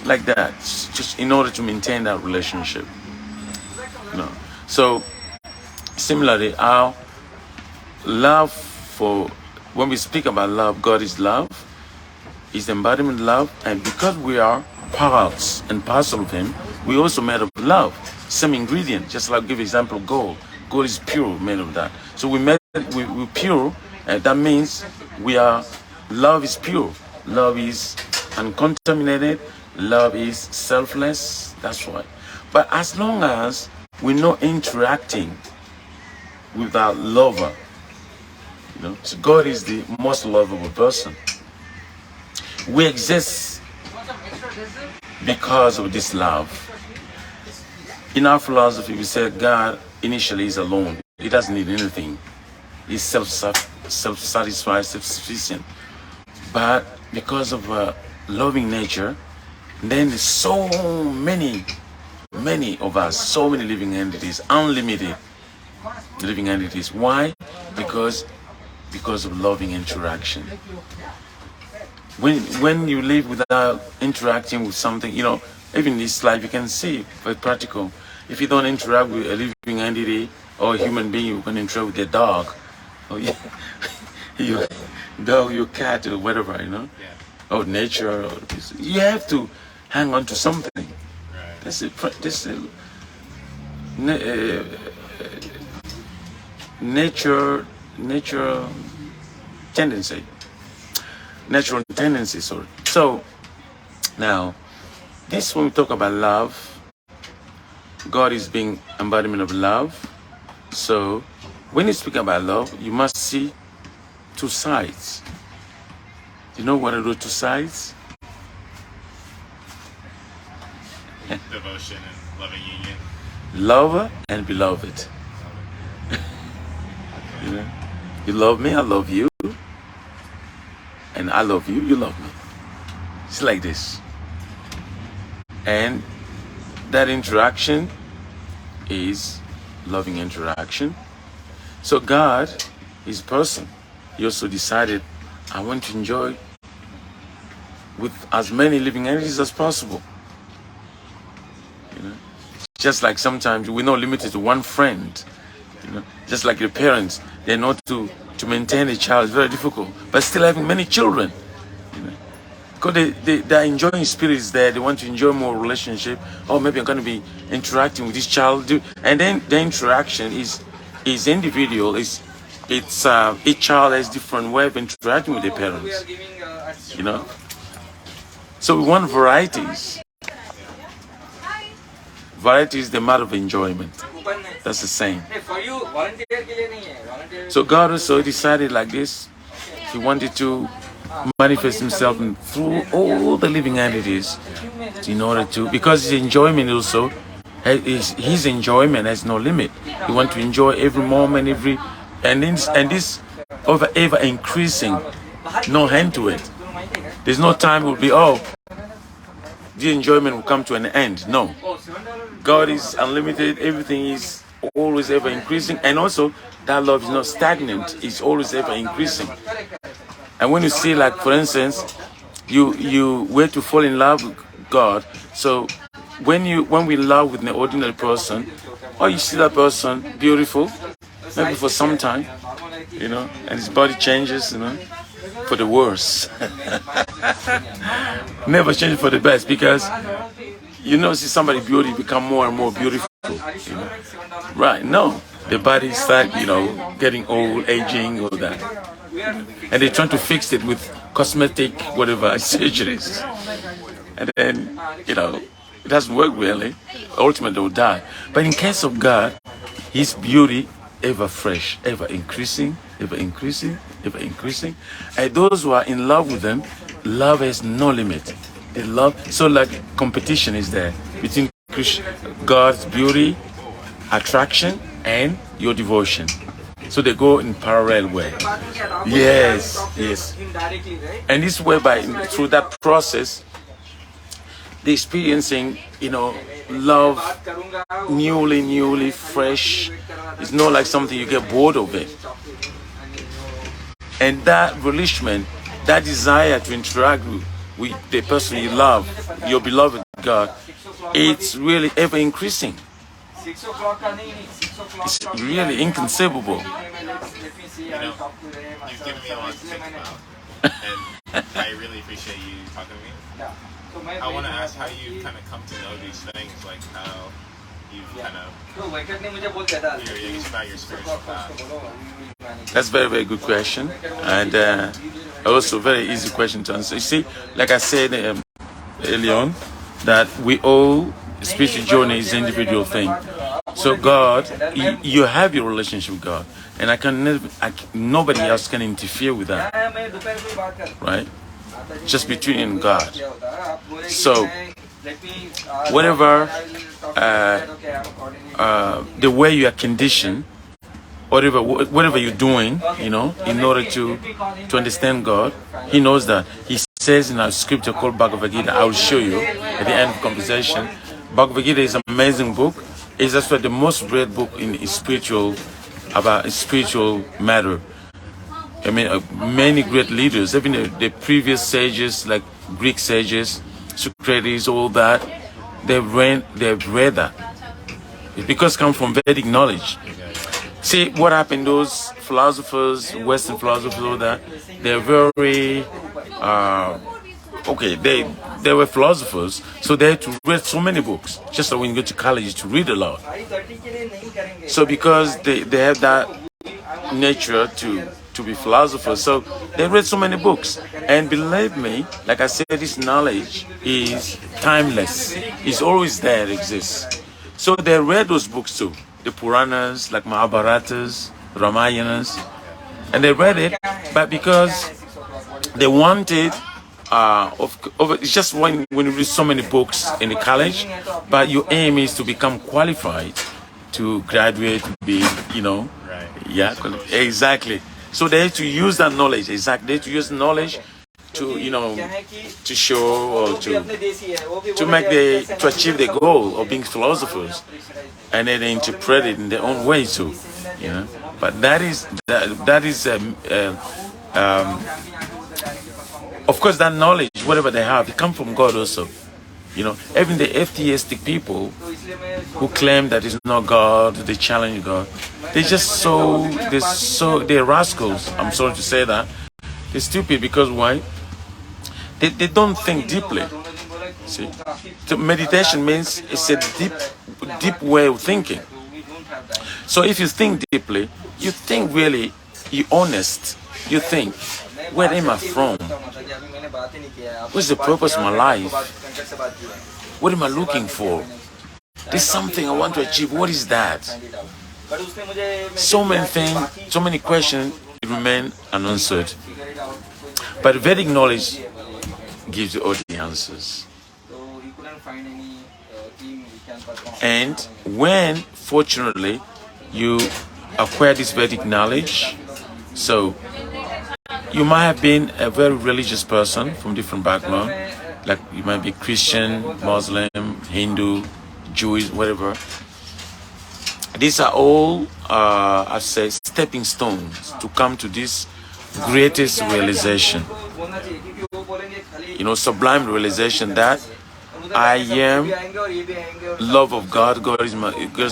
Like that, just in order to maintain that relationship. You know. So, similarly, our love for, when we speak about love, God is love, is the embodiment of love, and because we are parts and parcel of Him, we also made of love. Same ingredient, just like give example of gold. Gold is pure, made of that. So we're pure, and that means love is pure. Love is uncontaminated. Love is selfless. That's why. But as long as we're not interacting with our lover, you know, so God is the most lovable person. We exist because of this love. In our philosophy, we say God initially is alone. He doesn't need anything. He's self-satisfied, self-sufficient. But because of loving nature, then there's so many of us, so many living entities, unlimited living entities. Why? Because of loving interaction. When you live without interacting with something, even in this life, you can see, very practical. If you don't interact with a living entity or a human being, you can interact with a dog, or your dog, your cat, or whatever, or nature. Or you have to hang on to something. That's nature tendency. Natural tendency, sorry. So, now, this when we talk about love, God is being embodiment of love. So, when you speak about love, you must see two sides. You know what are those two sides? Devotion and loving union. Lover and beloved. You love me, I love you. And I love you, you love me. It's like this. And that interaction is loving interaction. So God is person. He also decided, I want to enjoy with as many living entities as possible. Just like sometimes we're not limited to one friend. Just like your parents, they're not to maintain a child is very difficult, but still having many children, because they're enjoying spirits there. They want to enjoy more relationship. Oh, maybe I'm going to be interacting with this child, and then the interaction is individual. It's each child has different way of interacting with their parents. So we want varieties. Variety is the matter of enjoyment. That's the same. So God also decided like this. He wanted to manifest himself through all the living entities in order to, because his enjoyment also, his enjoyment has no limit. He wants to enjoy every moment, and this ever increasing, no end to it. There's no time it will be, the enjoyment will come to an end. No. God is unlimited. Everything is always ever increasing. And also, that love is not stagnant. It's always ever increasing. And when you see, like, for instance, you were to fall in love with God. So when we love with an ordinary person, or you see that person beautiful, maybe for some time, and his body changes, for the worse. Never change for the best, because see somebody beauty become more and more beautiful. Right? No, the body start getting old, aging, all that, and they're trying to fix it with cosmetic whatever surgeries, and then it doesn't work really. Ultimately, they'll die. But in case of God, His beauty ever fresh, ever increasing, ever increasing, ever increasing. And those who are in love with them, love has no limit. They love, so like competition is there between God's beauty, attraction, and your devotion. So they go in parallel way. Yes. And this way, through that process, they're experiencing, love, newly fresh. It's not like something you get bored of it. And that relishment, that desire to interact with the person you love, your beloved God, it's really ever increasing. It's really inconceivable. You've given me a lot to think about, and I really appreciate you talking to me. I want to ask how you kind of come to know these things, like how you've kind of about your spiritual path. That's a very, very good question, and also very easy question to answer. You see, like I said early on, that we all spiritual journey is an individual thing. So God, you have your relationship with God, and nobody else can interfere with that, right? Just between you and God. So whatever the way you are conditioned, whatever you're doing, you know, in order to understand God. He knows that. He says in our scripture called Bhagavad Gita, I will show you at the end of the conversation. Bhagavad Gita is an amazing book. It's actually the most read book in spiritual, about spiritual matter. I mean, many great leaders, even the previous sages, like Greek sages, Socrates, all that, they've read that. It's because it comes from Vedic knowledge. See, what happened, those philosophers, Western philosophers, all that, they're very, okay, they were philosophers, so they had to read so many books, just like when you go to college to read a lot. So because they have that nature to be philosophers, so they read so many books. And believe me, like I said, this knowledge is timeless. It's always there, it exists. So they read those books too, the Puranas, like Mahabharatas, Ramayanas, and they read it, but because they wanted, it's just when you read so many books in the college, but your aim is to become qualified to graduate, to be, you know, Right. yeah, exactly. So they have to use that knowledge, exactly. They have to use knowledge to, you know, to show or to achieve the goal of being philosophers, and then they interpret it in their own way too, you know. But that is of course, that knowledge, whatever they have, it comes from God also. You know, even the atheistic people who claim that it's not God, they challenge God, they're rascals. I'm sorry to say that. They're stupid because why? They don't think deeply. See, so meditation means it's a deep way of thinking. So if you think deeply, you think really, you're honest. You think, where am I from? What's the purpose of my life? What am I looking for? There's something I want to achieve. What is that? So many things, so many questions remain unanswered. But Vedic knowledge gives you all the answers. And when, fortunately, you acquire this Vedic knowledge, so you might have been a very religious person from different background, like you might be Christian, Muslim, Hindu, Jewish, whatever. These are all, I say, stepping stones to come to this greatest realization. You know, sublime realization that I am love of God. God is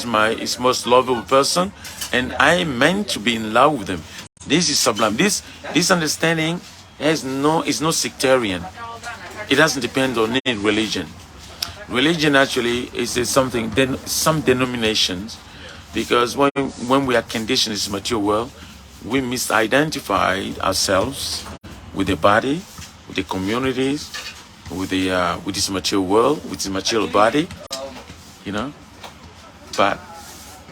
my most lovable person, and I am meant to be in love with Him. This is sublime. This understanding is no sectarian. It doesn't depend on any religion. Religion actually is something. Then some denominations, because when we are conditioned in this material world, we misidentify ourselves with the body, with the communities, with this material world, with this material body, you know. But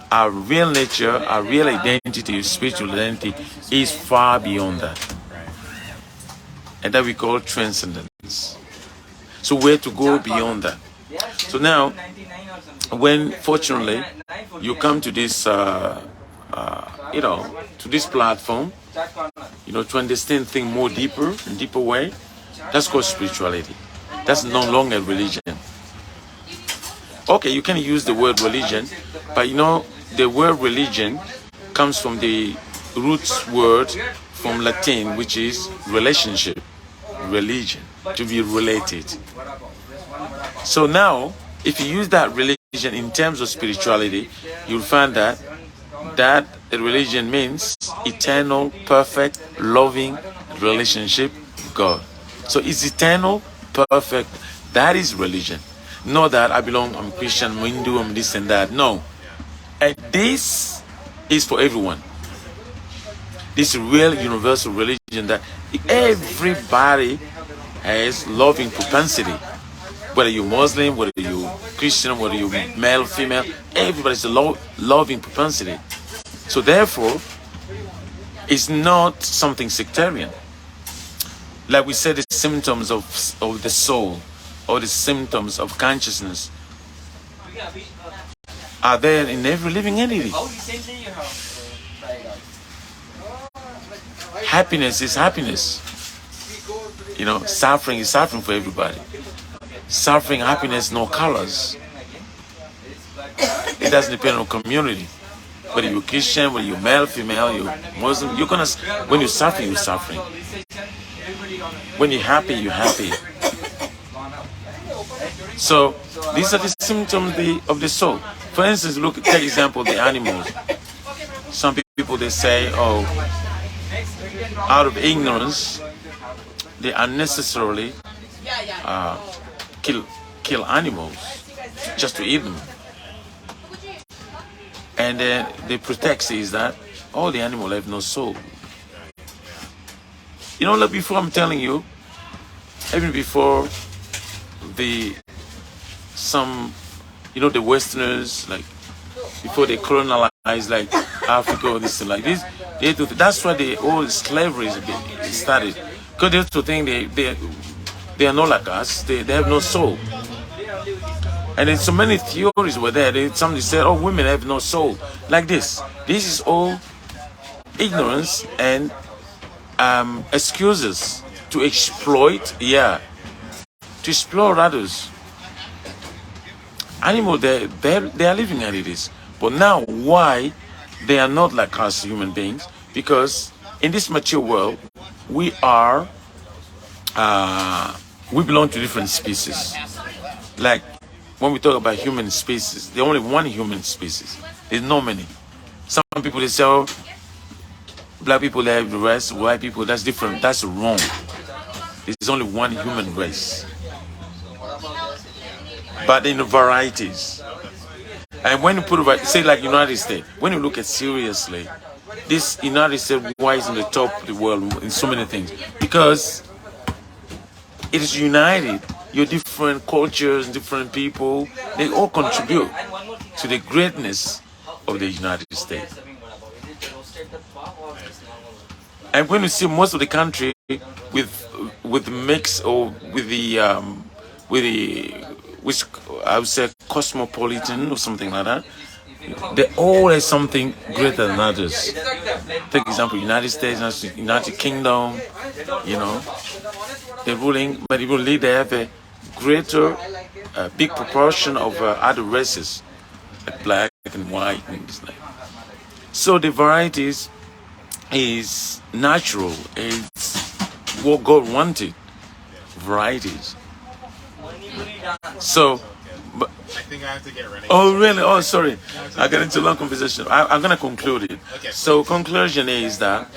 our real nature, our real identity, spiritual identity, is far beyond that, and that we call transcendence. So where to go beyond that? So now, when fortunately you come to this, you know, to this platform, you know, to understand things more deeper and deeper way, that's called spirituality. That's no longer religion. Okay, you can use the word religion, but you know, the word religion comes from the roots word from Latin, which is relationship, religion, to be related. So now, if you use that religion in terms of spirituality, you'll find that religion means eternal, perfect, loving relationship with God. So it's eternal, perfect. That is religion. Not that I'm Christian, I'm Hindu, I'm this and that. No. And this is for everyone. This real universal religion that everybody has loving propensity. Whether you're Muslim, whether you're Christian, whether you're male, female, everybody's a loving propensity. So therefore, it's not something sectarian. Like we said, the symptoms of the soul, or the symptoms of consciousness, are there in every living entity. Happiness is happiness. You know, suffering is suffering for everybody. Suffering, happiness, no colors. It doesn't depend on community. Whether you're Christian, whether you're male, female, you're Muslim, you're gonna, when you're suffering, you're suffering. When you're happy, you're happy. So these are the symptoms of the soul. For instance, look, take example the animals. Some people they say, oh, out of ignorance, they unnecessarily kill animals just to eat them. And then the pretext is that all the animals have no soul. You know, like before I'm telling you, even before the Westerners, like before they colonized like Africa or this and like this, that's why the old slavery started. Because they used to think they are not like us, they have no soul. And then so many theories were there. Somebody said, oh, women have no soul. Like this. This is all ignorance and excuses to exploit, to explore others. Animals, they are living at it. But now, why they are not like us human beings? Because in this mature world, we belong to different species. Like, when we talk about human species, there's only one human species. There's not many. Some people, they say, oh, black people, they have the rest, white people, that's different. That's wrong. There's only one human race. But in the varieties. And when you put it, say like United States, when you look at seriously, this United States, why is in the top of the world in so many things? Because it is united. Your different cultures, different people, they all contribute to the greatness of the United States. And when you see most of the country with mix or which I would say cosmopolitan or something like that, they all have something greater than others. Take example, United States, United Kingdom, you know, they're ruling, but they have a greater, big proportion of other races, like black and white and this like. So the varieties is natural. It's what God wanted. Varieties. So, but I think I have to get ready. oh really? Oh sorry, I got into a long conversation. I'm gonna conclude it. Okay. So conclusion is that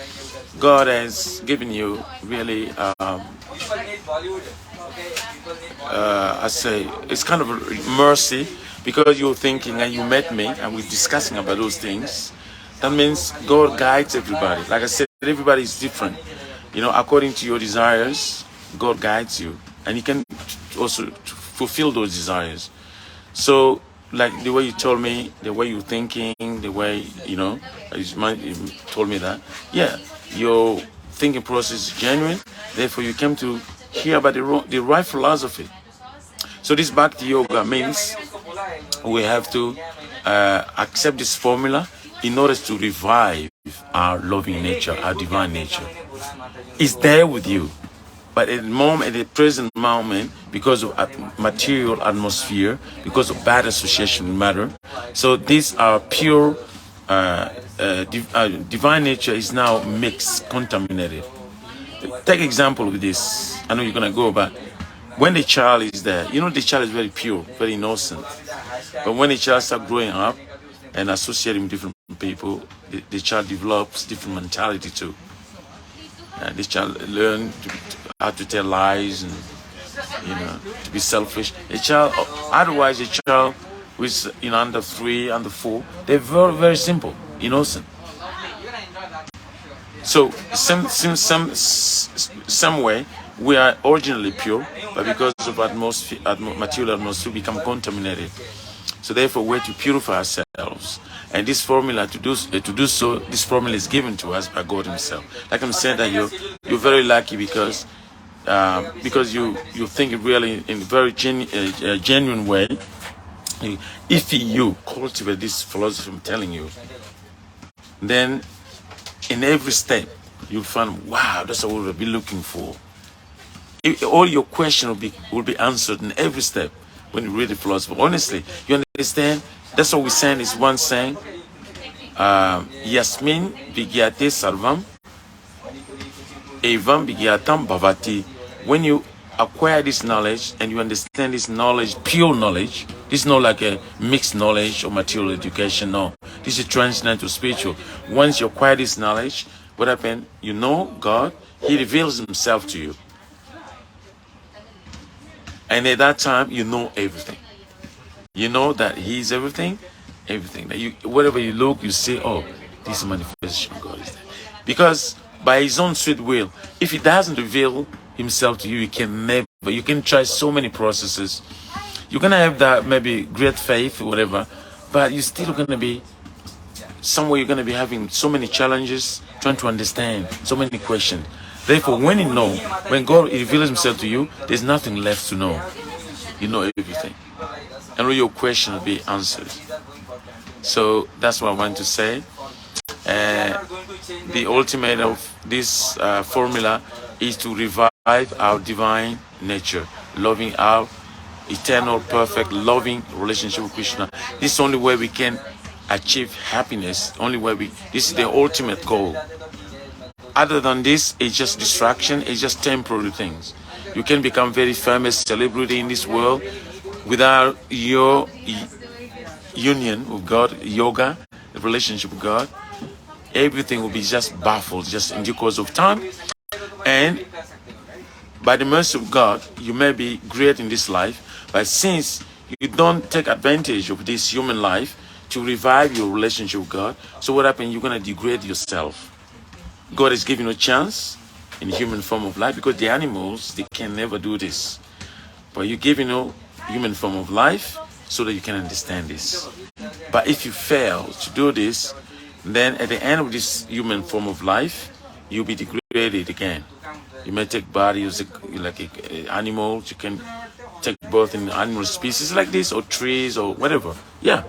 God has given you really. I say it's kind of a mercy because you're thinking and you met me and we're discussing about those things. That means God guides everybody. Like I said, everybody is different. You know, according to your desires, God guides you, and He can also fulfill those desires. So, like the way you told me, the way you're thinking, the way you told me that, your thinking process is genuine. Therefore, you came to hear about the right philosophy. So this Bhakti Yoga means we have to accept this formula in order to revive our loving nature, our divine nature. It's there with you, but at the present moment, because of material atmosphere, because of bad association with matter, so these are pure divine nature is now mixed, contaminated. Take example of this. I know you're gonna go, but when the child is there, you know the child is very pure, very innocent. But when the child starts growing up and associating with different people, the child develops different mentality too. And this child learns how to tell lies and to be selfish. Otherwise, a child who is under 3, under 4, they're very, very simple, innocent. So some way we are originally pure, but because of material atmosphere, we become contaminated. So therefore, we have to purify ourselves. And this formula to do so, this formula is given to us by God Himself. Like I'm saying that you're very lucky because you think really in a very genuine way. If you cultivate this philosophy I'm telling you, then in every step you'll find, wow, that's what we'll be looking for. All your questions will be answered in every step when you read the philosophy. Honestly, you understand? That's what we saying is one saying. Yasmin vigyate sarvam, evam vigyatam bhavati. When you acquire this knowledge and you understand this knowledge, pure knowledge, this is not like a mixed knowledge or material education. No, this is transcendental spiritual. Once you acquire this knowledge, what happens? You know God. He reveals Himself to you. And at that time, you know everything. You know that He is everything, everything. That you, wherever you look, you say, oh, this manifestation of God is there. Because by His own sweet will, if He doesn't reveal Himself to you, you can never, you can try so many processes. You're going to have that maybe great faith or whatever, but you're still going to be, somewhere you're going to be having so many challenges, trying to understand, so many questions. Therefore, when you know, when God reveals Himself to you, there's nothing left to know. You know everything. And all your questions will be answered. So that's what I want to say. The ultimate of this formula is to revive our divine nature, loving our eternal, perfect, loving relationship with Krishna. This is the only way we can achieve happiness. Only way this is the ultimate goal. Other than this, it's just distraction, it's just temporary things. You can become very famous celebrity in this world without your union with God, yoga, the relationship with God. Everything will be just baffled, just in due course of time. And by the mercy of God, you may be great in this life, but since you don't take advantage of this human life to revive your relationship with God, so what happens? You're going to degrade yourself. God is giving you a chance in human form of life, because the animals, they can never do this. But you're giving you human form of life so that you can understand this. But if you fail to do this, then at the end of this human form of life, you'll be degraded again. You may take bodies like animals. You can take birth in animal species like this, or trees, or whatever. Yeah.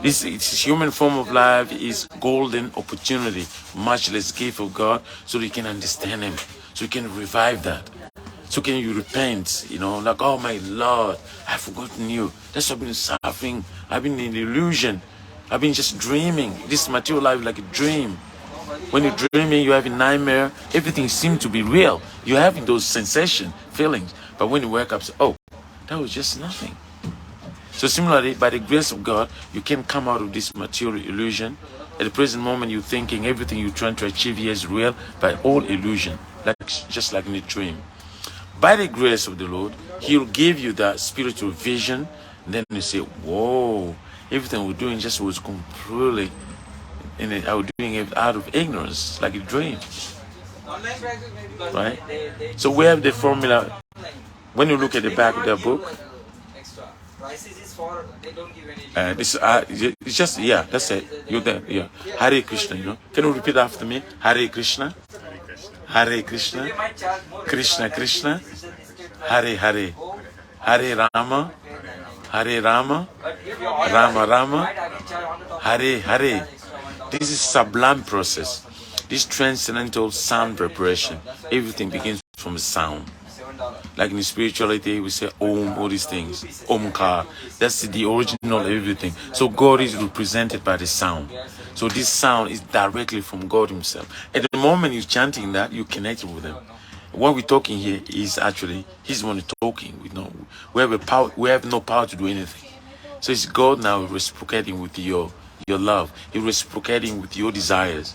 This human form of life is golden opportunity, much less gift of God, so that you can understand Him, so you can revive that. So can you repent, like, oh my Lord, I've forgotten you. That's why I've been suffering. I've been in illusion. I've been just dreaming. This material life is like a dream. When you're dreaming, you have a nightmare. Everything seems to be real. You're having those sensations, feelings. But when you wake up, say, oh, that was just nothing. So similarly, by the grace of God, you can come out of this material illusion. At the present moment, you're thinking everything you're trying to achieve here is real, but all illusion, just like in a dream. By the grace of the Lord, He'll give you that spiritual vision. And then you say, whoa, everything we're doing just was completely, I was doing it out of ignorance, like a dream. Right? So we have the formula. When you look at the back of the book, this it's just, yeah, that's it. You're there, yeah. Hare Krishna, Can you repeat after me? Hare Krishna, Hare Krishna, Krishna Krishna, Hare Hare, Hare Rama, Hare Rama, Rama Rama, Hare Hare. This is sublime process. This transcendental sound preparation. Everything begins from a sound. Like in spirituality, we say Om, all these things. Omkar. That's the original of everything. So God is represented by the sound. So this sound is directly from God Himself. At the moment you're chanting that, you connect with Him. What we're talking here is actually, He's the one talking. We have no power to do anything. So it's God now reciprocating with your love. He's reciprocating with your desires.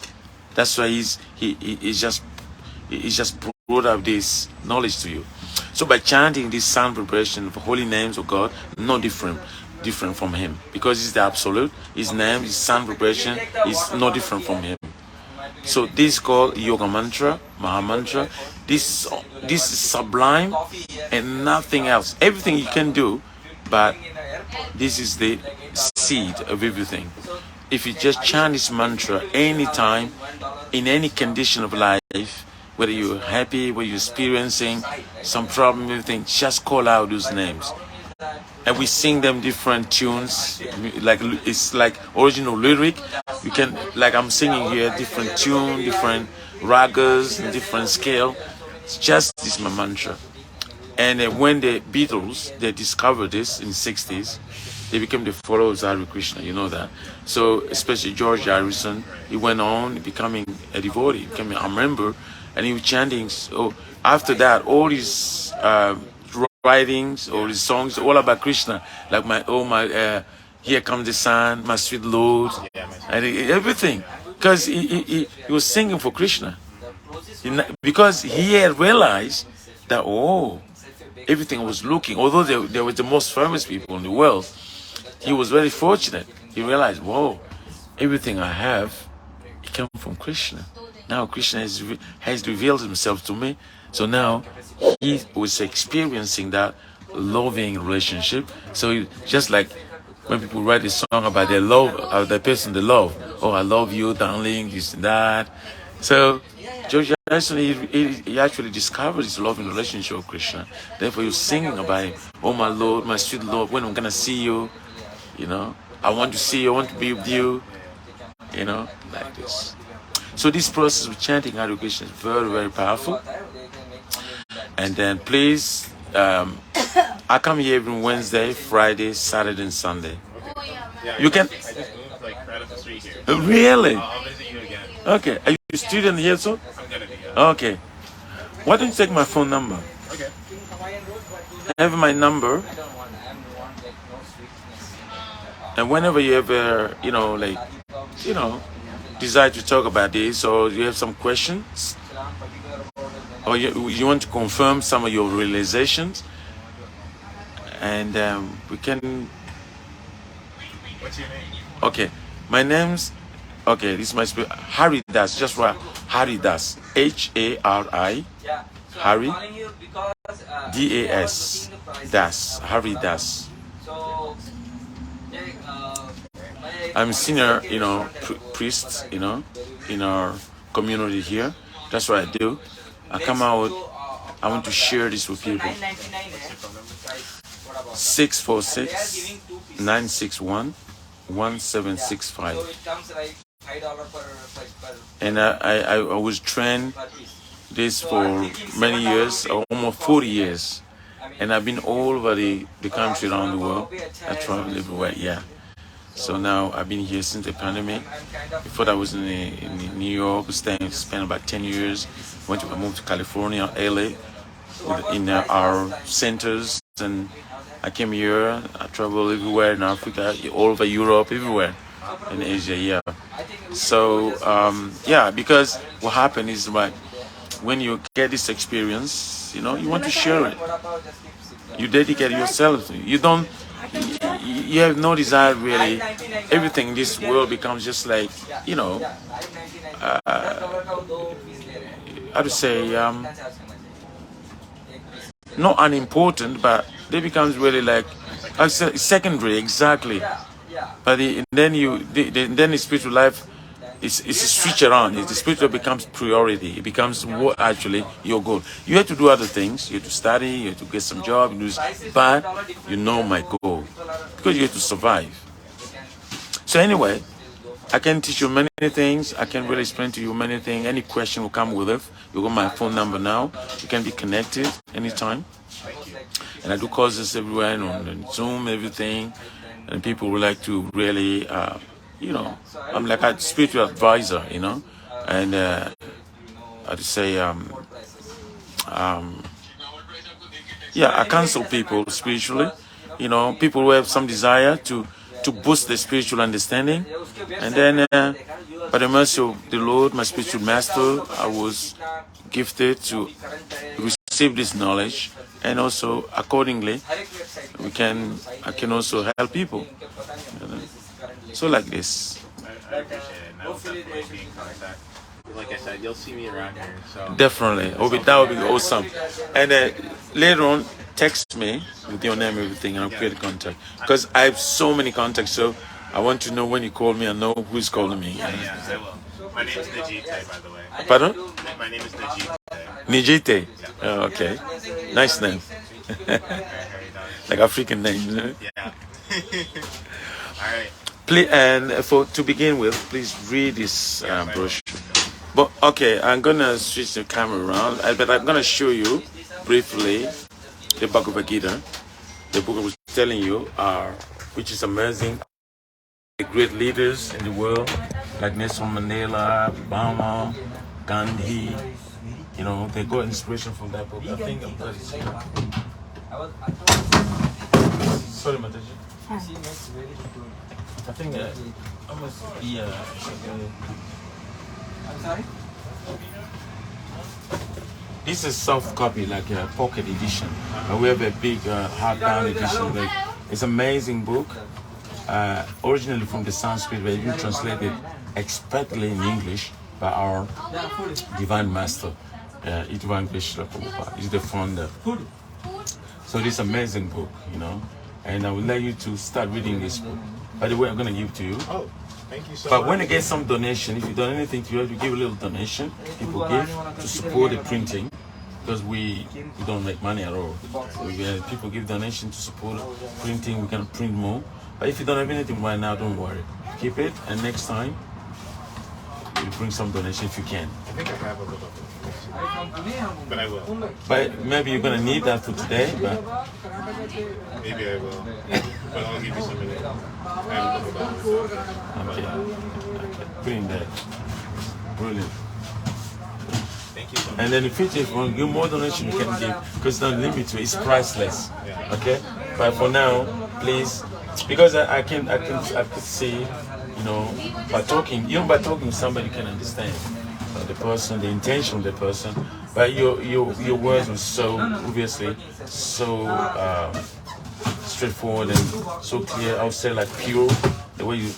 That's why He's just brought up this knowledge to you. So by chanting this sound preparation of holy names of God, no different from Him, because He's the absolute. His name, His sound preparation is no different from Him. So this is called Yoga Mantra, Maha Mantra. This is sublime and nothing else. Everything you can do, but this is the seed of everything. If you just chant this mantra anytime, in any condition of life, whether you're happy, whether you're experiencing some problem, everything, just call out those names. And we sing them different tunes, like it's like original lyric. You can, like I'm singing here, different tune, different ragas in different scale. It's just this my mantra. And when the Beatles, they discovered this in the 60s, they became the followers of Hare Krishna, you know that. So especially George Harrison, he went on becoming a devotee, becoming a member, and he was chanting. So after that, all his writings, all his songs, all about Krishna, like Here Comes the Sun, My Sweet Lord, and everything. Because he was singing for Krishna. Because he had realized that, everything was looking, although they were the most famous people in the world, he was very fortunate. He realized, whoa, everything I have, it came from Krishna. Now Krishna has revealed himself to me. So now he was experiencing that loving relationship. So just like when people write a song about their love, the person they love, oh, I love you, darling, this and that. So George Harrison, he actually discovered his loving relationship with Krishna. Therefore, he was singing about him. Oh, my Lord, my sweet Lord, when I'm going to see you, I want to see you, I want to be with you, like this. So this process of chanting Hare Krishna is very, very powerful. And then please, I come here every Wednesday, Friday, Saturday, and Sunday. You can... I just moved right up the street here. Really? I'll visit you again. Okay. Are you a student here, so? I'm gonna be. Okay. Why don't you take my phone number? Okay. I have my number. And whenever you ever, decide to talk about this, or you have some questions, or you want to confirm some of your realizations, and we can... What's your name? Okay. My name's... Okay, this is my spirit. Haridas, just write Haridas. H-A-R-I. Hari. D-A-S. Das. Haridas. I'm senior, priest, in our community here. That's what I do. I come out, I want to share this with people. 646-961-1765. And I was trained this for many years, almost 40 years. And I've been all over the country, around the world. I travel everywhere, yeah. So now I've been here since the pandemic. Before that, I was in New York, spent about 10 years. I moved to California, LA, in our centers. And I came here, I traveled everywhere in Africa, all over Europe, everywhere in Asia, yeah. So, because what happened is like, when you get this experience, you want to share it. You dedicate yourself. You have no desire really. Everything in this world becomes just like, how to say, not unimportant, but they becomes really like, secondary, exactly. But then the spiritual life is a switch around. The spiritual becomes priority. It becomes what actually your goal. You have to do other things. You have to study. You have to get some job. But you know my goal because you have to survive. So anyway, I can teach you many things. I can really explain to you many things. Any question will come with it. You got my phone number now. You can be connected anytime. And I do courses everywhere on Zoom, everything. And people would like to really, I'm like a spiritual advisor, and I'd say, I counsel people spiritually, people who have some desire to boost their spiritual understanding. And then, by the mercy of the Lord, my spiritual master, I was gifted to receive this knowledge, and also accordingly, I can also help people. So like this. I appreciate it. And I will definitely be in contact. Like I said, you'll see me around here. So definitely. That would be awesome. And later on, text me with your name and everything, and I'll create contact. Because I have so many contacts, so I want to know when you call me and know who's calling me. Yeah, I will. My name is Najite, by the way. Pardon? My name is Najite. Nijite. Oh, okay. Nice name. Like African name. Yeah. All right. And to begin with, please read this brochure. But okay, I'm gonna switch the camera around, but I'm gonna show you briefly the Bhagavad Gita, the book I was telling you, which is amazing. The great leaders in the world, like Nelson Mandela, Obama, Gandhi, you know, they got inspiration from that book. I think I've got it here. Sorry, Mataji. I think I must be I'm sorry? this is soft copy, like a pocket edition. But we have a big hardbound edition. Like, it's an amazing book. Originally from the Sanskrit, but even translated expertly in English by our Divine Master, Idwan Krishna Prabhupada. He's the founder. So this amazing book, you know, and I will let you to start reading this book. By the way, I'm going to give it to you. Oh, thank you so But much. when you get some donation, if you've done anything to you give a little donation. People give to support the printing, because we don't make money at all. People give donation to support printing. We can print more. But if you don't have anything right now, don't worry. Keep it, and next time you bring some donation if you can. I think I have a little bit. But I will. But maybe you're gonna need that for today. But Maybe I will. But I'll give you some minute. I have a little bit. okay, put in there. Brilliant. Thank you so much. And then if you want to give more donation, you can give, because it's not limited. It's priceless. Okay. But for now, please, because I could see, you know, by talking, even by talking, somebody can understand the person, the intention of the person. But your words were so obviously so straightforward and so clear. I would say like pure. The way you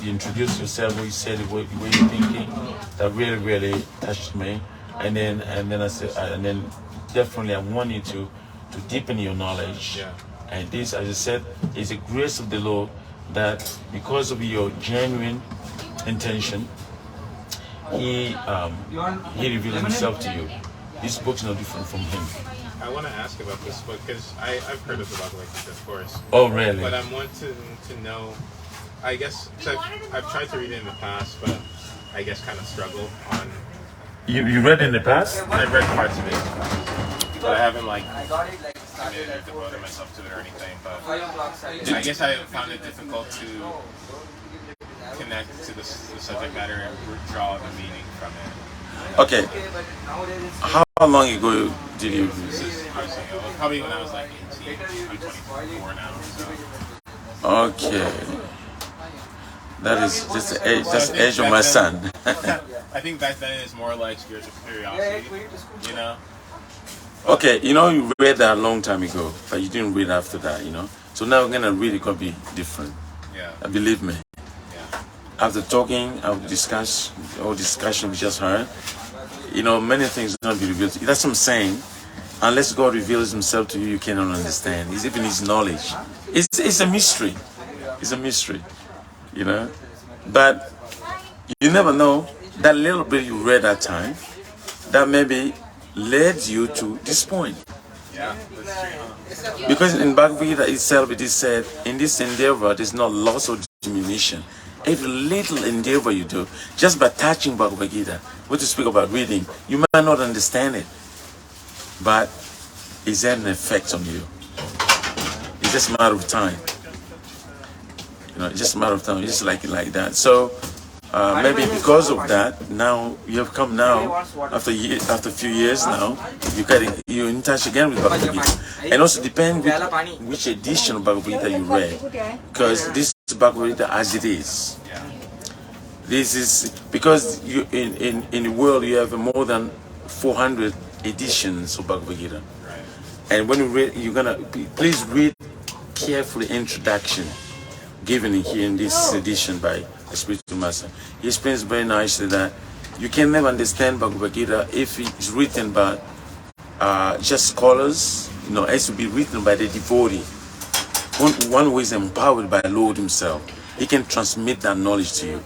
introduce yourself, what you said, the way you're thinking, that really touched me. And then I said, and then definitely I want you to deepen your knowledge. Yeah. And this, as I said, is the grace of the Lord that because of your genuine intention, He revealed Himself to you. This book's no different from Him. I want to ask about this book because I've heard of the Bhagavad Gita, of course. Oh, really? But I'm wanting to know, I guess, cause I've tried to read it in the past, but I guess kind of struggled on. You read in the past? I've read parts of it, but I haven't committed or devoted myself to it or anything. But I guess I found it difficult to connect to the subject matter and draw the meaning from it. Okay. How long ago did you? This is probably when I was like 18. I'm 24 now. So. Okay. That is just the age. That's the age of my son. I think back then it's more like spiritual curiosity, you know. Okay, you know you read that a long time ago, but you didn't read after that, you know. So now we're gonna read it could be different. Yeah. Believe me. Yeah. After talking, our discussion we just heard, you know, many things are gonna be revealed. That's what I'm saying. Unless God reveals Himself to you, you cannot understand. It's even His knowledge. It's a mystery. It's a mystery, you know. But you never know. That little bit you read that time, that maybe led you to this point. Yeah, that's true. Because in Bhagavad Gita itself, it is said, in this endeavor, there's no loss or diminution. Every little endeavor you do, just by touching Bhagavad Gita, what to speak about reading, you might not understand it, but it's an effect on you. It's just a matter of time. You know, it's just a matter of time. It's just like that. So maybe because of that, now you have come now after a few years now, you're in touch again with Bhagavad Gita, and also depend which edition of Bhagavad Gita you read, because this is Bhagavad Gita as it is. This is because you in the world you have more than 400 editions of Bhagavad Gita, and when you read, you're gonna please read carefully introduction given here in this edition by the Spiritual Master. He explains very nicely that you can never understand Bhagavad Gita if it's written by just scholars. You know, it has to be written by the devotee. One who is empowered by the Lord Himself. He can transmit that knowledge to you.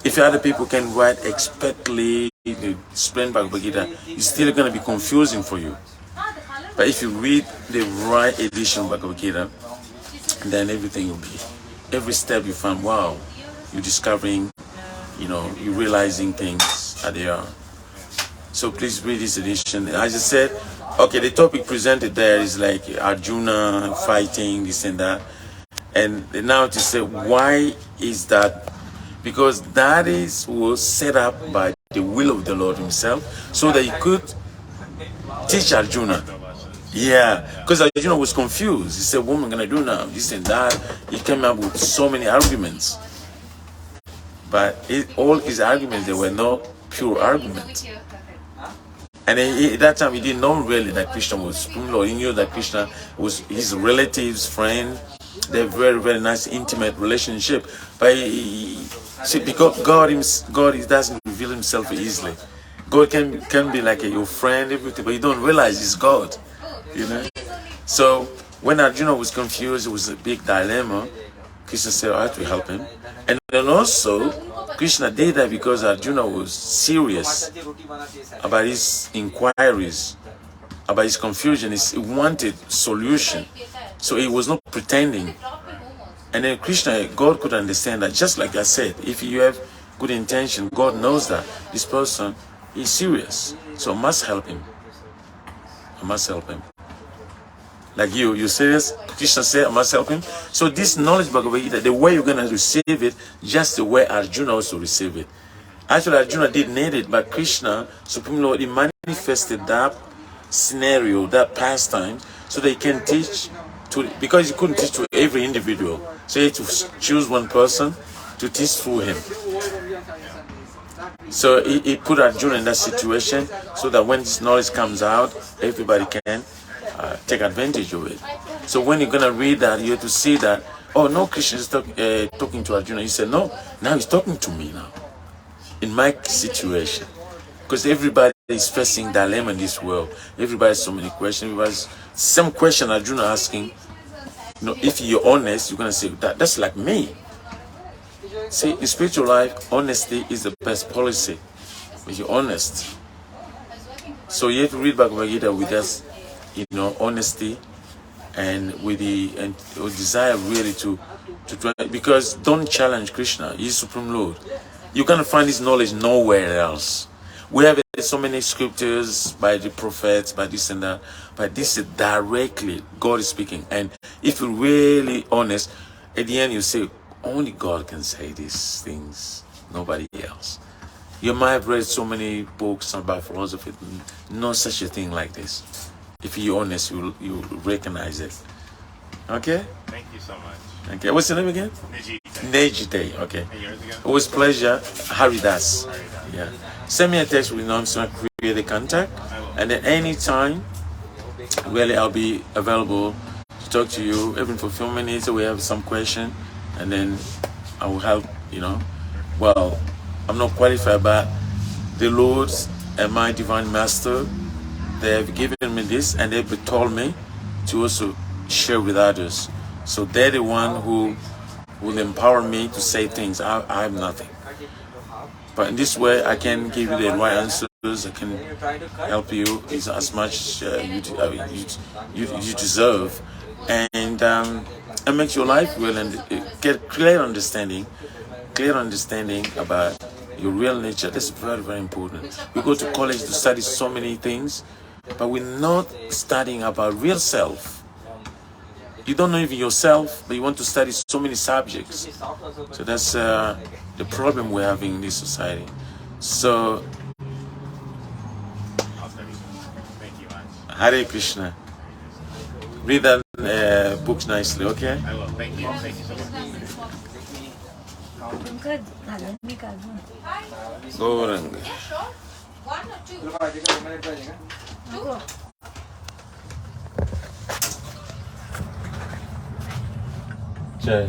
If other people can write expertly, explain Bhagavad Gita, it's still going to be confusing for you. But if you read the right edition of Bhagavad Gita, then everything will be, every step you find, wow, you're discovering you're realizing things that they are. So please read this edition. As I said, okay, the topic presented there is like Arjuna fighting, this and that. And now to say, why is that? Because that was set up by the will of the Lord himself, so that he could teach Arjuna. Yeah, because Arjuna was confused. He said, what am I going to do now? This and that. He came up with so many arguments. But all his arguments, they were not pure arguments. And at that time, he didn't know really that Krishna was Supreme Lord. He knew that Krishna was his relative's friend. They have very, very nice, intimate relationship. But because God doesn't reveal himself easily. God can be like your friend, everything, but you don't realize he's God. So when Arjuna was confused, it was a big dilemma. Krishna said, I have to help him. And then also, Krishna did that because Arjuna was serious about his inquiries, about his confusion. He wanted solution. So he was not pretending. And then Krishna, God could understand that. Just like I said, if you have good intention, God knows that this person is serious. So I must help him. I must help him. Like you're serious? Krishna said, I must help him. So this knowledge Bhagavad Gita, the way you're going to receive it, just the way Arjuna also received it. Actually, Arjuna didn't need it, but Krishna, Supreme Lord, he manifested that scenario, that pastime, so they can teach to, because he couldn't teach to every individual. So he had to choose one person to teach through him. So he put Arjuna in that situation so that when this knowledge comes out, everybody can take advantage of it. So when you're going to read that, you have to see that, oh no, Krishna is talking to Arjuna. He said, no, now he's talking to me now, in my situation. Because everybody is facing dilemma in this world. Everybody has so many questions. Everybody's some question Arjuna asking. If you're honest, you're going to say, that's like me. See, in spiritual life, honesty is the best policy. If you're honest. So you have to read Bhagavad Gita with us, honesty, and with the desire really to try, because don't challenge Krishna. He's Supreme Lord. You can't find his knowledge nowhere else. We have so many scriptures by the prophets, by this and that, but this is directly God is speaking. And if you're really honest, at the end you say, only God can say these things, nobody else. You might have read so many books about philosophy, no such a thing like this. If you're honest, you recognize it. Okay? Thank you so much. Okay. What's your name again? Nejite. Okay. And yours again? It was pleasure. Haridas. Yeah. Send me a text with your name so I can create a contact. And then anytime, really, I'll be available to talk to you, even for a few minutes. So we have some question, and then I will help. Well, I'm not qualified, but the Lord and my divine master, they have given me this, and they've told me to also share with others. So they're the one who will empower me to say things. I have nothing. But in this way, I can give you the right answers. I can help you as much you deserve, and make your life real and get clear understanding about your real nature. That's very, very important. We go to college to study so many things, but we're not studying about real self. You don't know even yourself, but you want to study so many subjects. So that's the problem we're having in this society. So, Thank you much. Hare Krishna. Read that books nicely, okay? I will. Thank you. Thank you so much. Gauranga. One or two? Jai.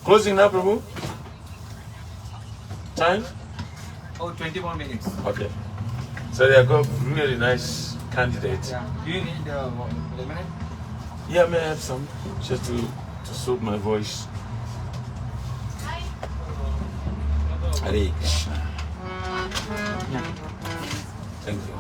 Closing now, Prabhu? Time? Oh, 20 more minutes. Okay. So they have got really nice candidates. Yeah. Do you need lemonade? Yeah, may I have some? Just to soothe my voice. Hare Krishna. Thank you.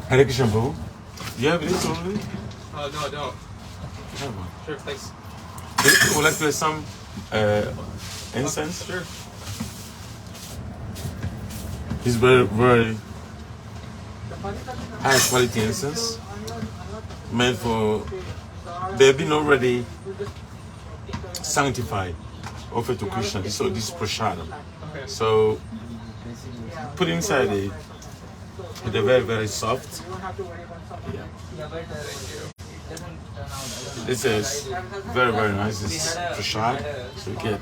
Hare Krishna, Prabhu. Do you have this already? No, I don't. Have one. Sure, thanks. Would you like to have some incense? Sure. It's very, very high quality incense. Meant for, they've been already sanctified, offered to Krishna. So this is prasadam. Okay. So put inside it. They're very, very soft. Yeah. This is very, very nice. It's prasad. So you get,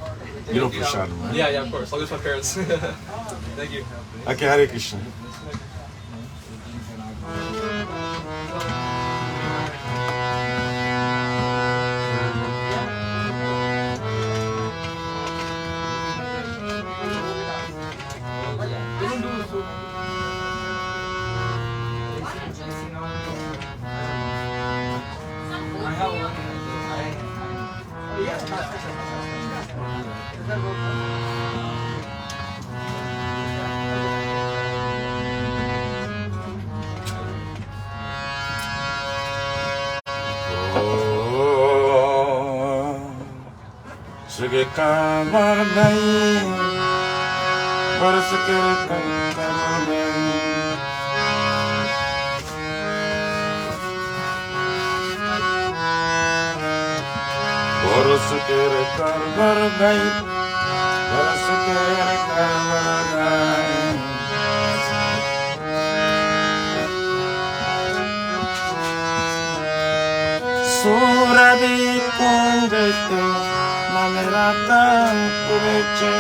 you know prasadam, right? Yeah, of course. I'll use my parents. Thank you. Okay, Hare Krishna. Suge kamar nahi, baras kere kamar nahi. Baras kere kamar nahi, baras kere kamar nahi. Surabi kundete. Namerata kureche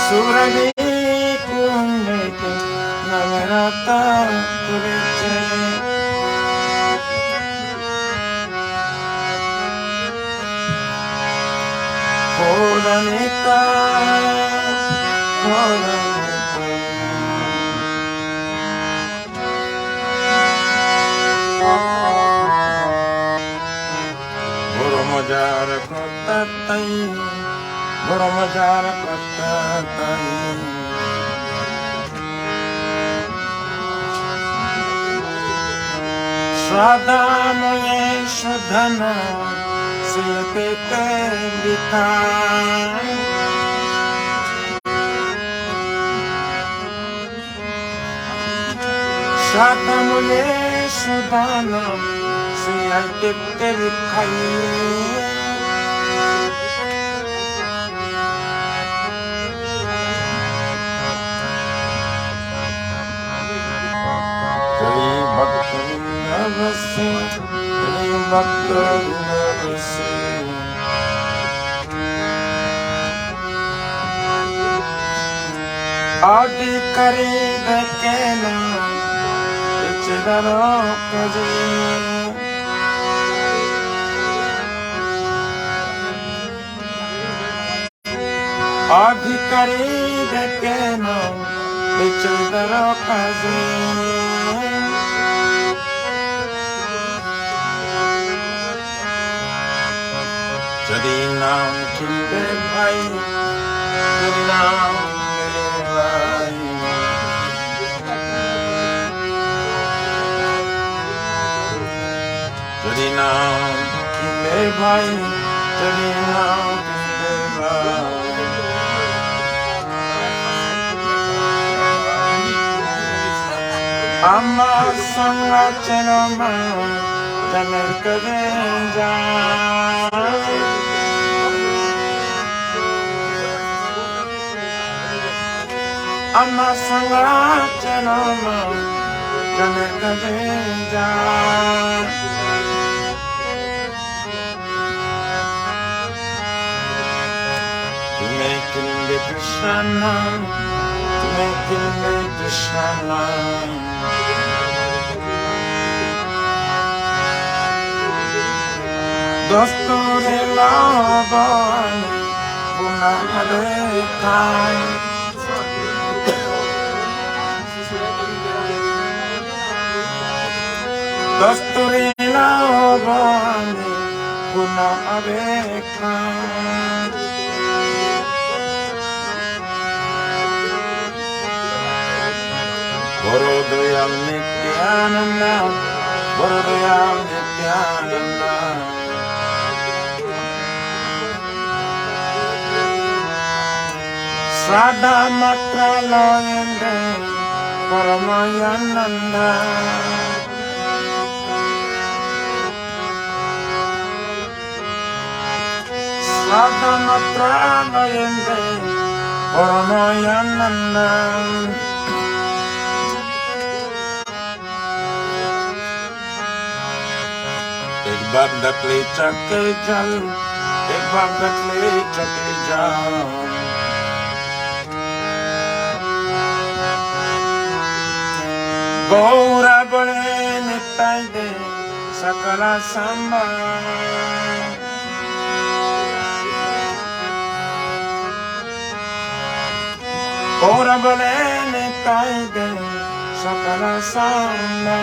Surani kundete Namerata kureche Kodanita Boromajara kotatai, Boromajara kotatai. Shraddha mule shraddhana, silpete likhai. Shraddha mule shraddhana, silpete likhai. Adi kari dekena, ichidaro kaji. Adi kari dekena, ichidaro kaji. Jadi naam kimbe bhai, jadi naam mere bhai. Jadi naam kimbe bhai, jadi naam kimbe bhai. Amma sanga chenoma, jamer kadenja. Amma sanga chenoma, jamer kadenja. To make it in the Krishna, to make it in the Krishna. Dosturi labani, bunahare kai. Kasturi laobane kuna abeka Borodayal Nityananda Borodayal Nityananda Sada matra loyende Paramayananda Sada matra loyende Paramayananda Ek baag dakle chake jal Ek baag dakle chake jal Gaura bole nitai de sakala samba Gaura bole nitai de sakala samba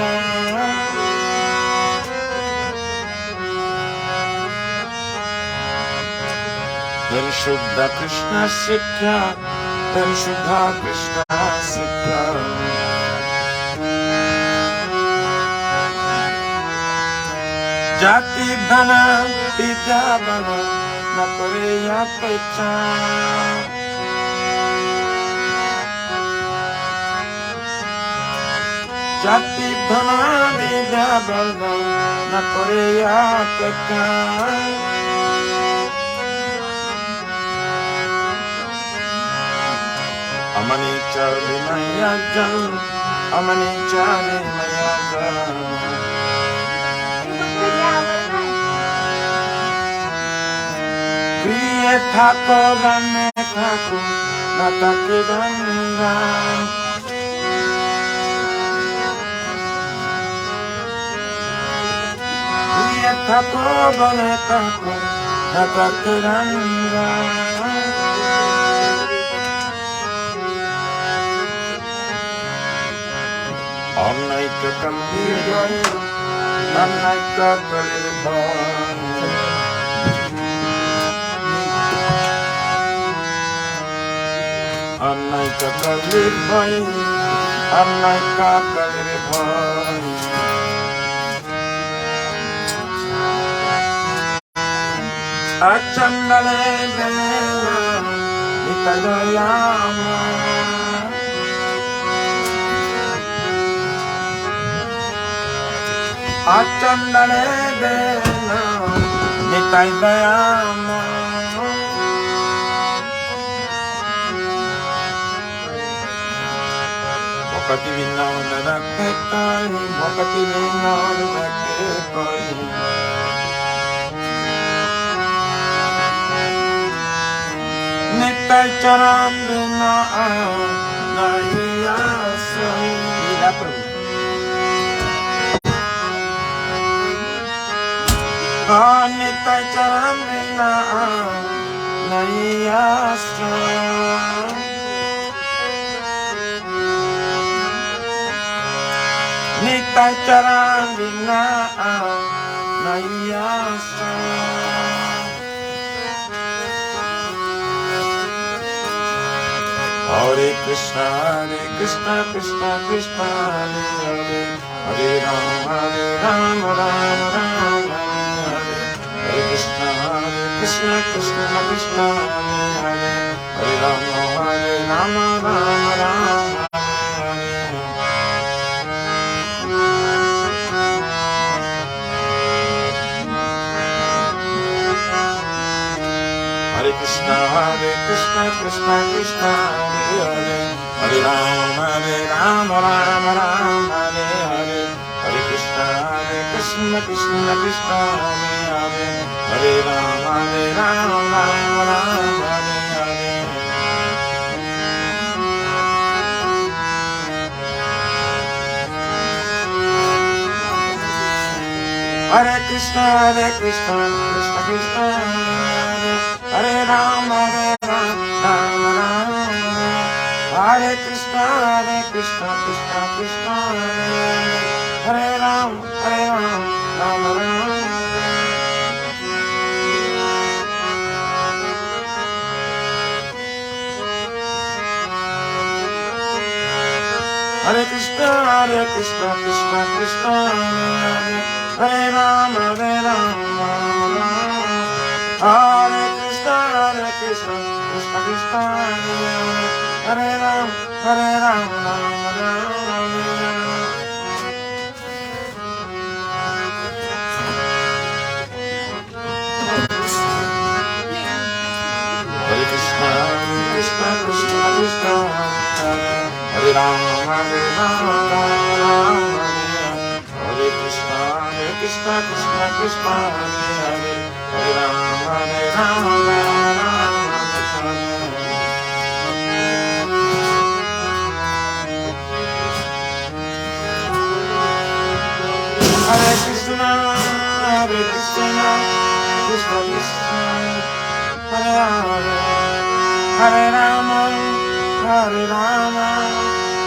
Then Shuddha Krishna Sikha Then Shuddha Krishna Sikha Jati dhana vidya bala na kore ya pehchan Jati dhana vidya bala na kore ya pehchan Amani chale maya jal Amani chale maya jal Kriye thako bane thako natake ganga Kriye thako bane thako natake ganga Annaika kalir boy Annaika kalir boy Annaika kalir boy Annaika kalir boy Achandale bela Nitayama Achandale bela Nitayama Wakati vinaona nakekai Wakati vinaona nakekai Nitai charam bina nahi asai Lila Prabhu Nitai charam bina nahi asai Nitai charan bina nahi asai Hare Krishna, Krishna Krishna, Hare Hare Hare Rama, Rama Rama, Hare Hare Krishna, Krishna Krishna, Hare Hare Hare Rama, Rama Rama, Hare Krishna, Krishna Krishna, Hare Hare Hare Rama, Rama Rama, Hare Hare Hare Krishna, Krishna Krishna, Hare Hare Hare Rama, Rama Rama, Hare Hare Hare Krishna, Krishna Krishna, Hare Rama, Rama Rama, Hare Krishna, Krishna Krishna, Hare Ram, Hare Ram, Rama Rama. Hare Krishna, Krishna Krishna, Hare Rama, Hare Rama, Hare Krishna, Krishna Krishna, Hare Rama, Hare Rama, Hare Krishna, Krishna Krishna, Hare Rama, Hare Rama, Hare Krishna, Krishna Krishna, Hare Rama, Hare Rama, Hare Krishna, Krishna Krishna, Hare Rama, Hare Rama, Hare Rama,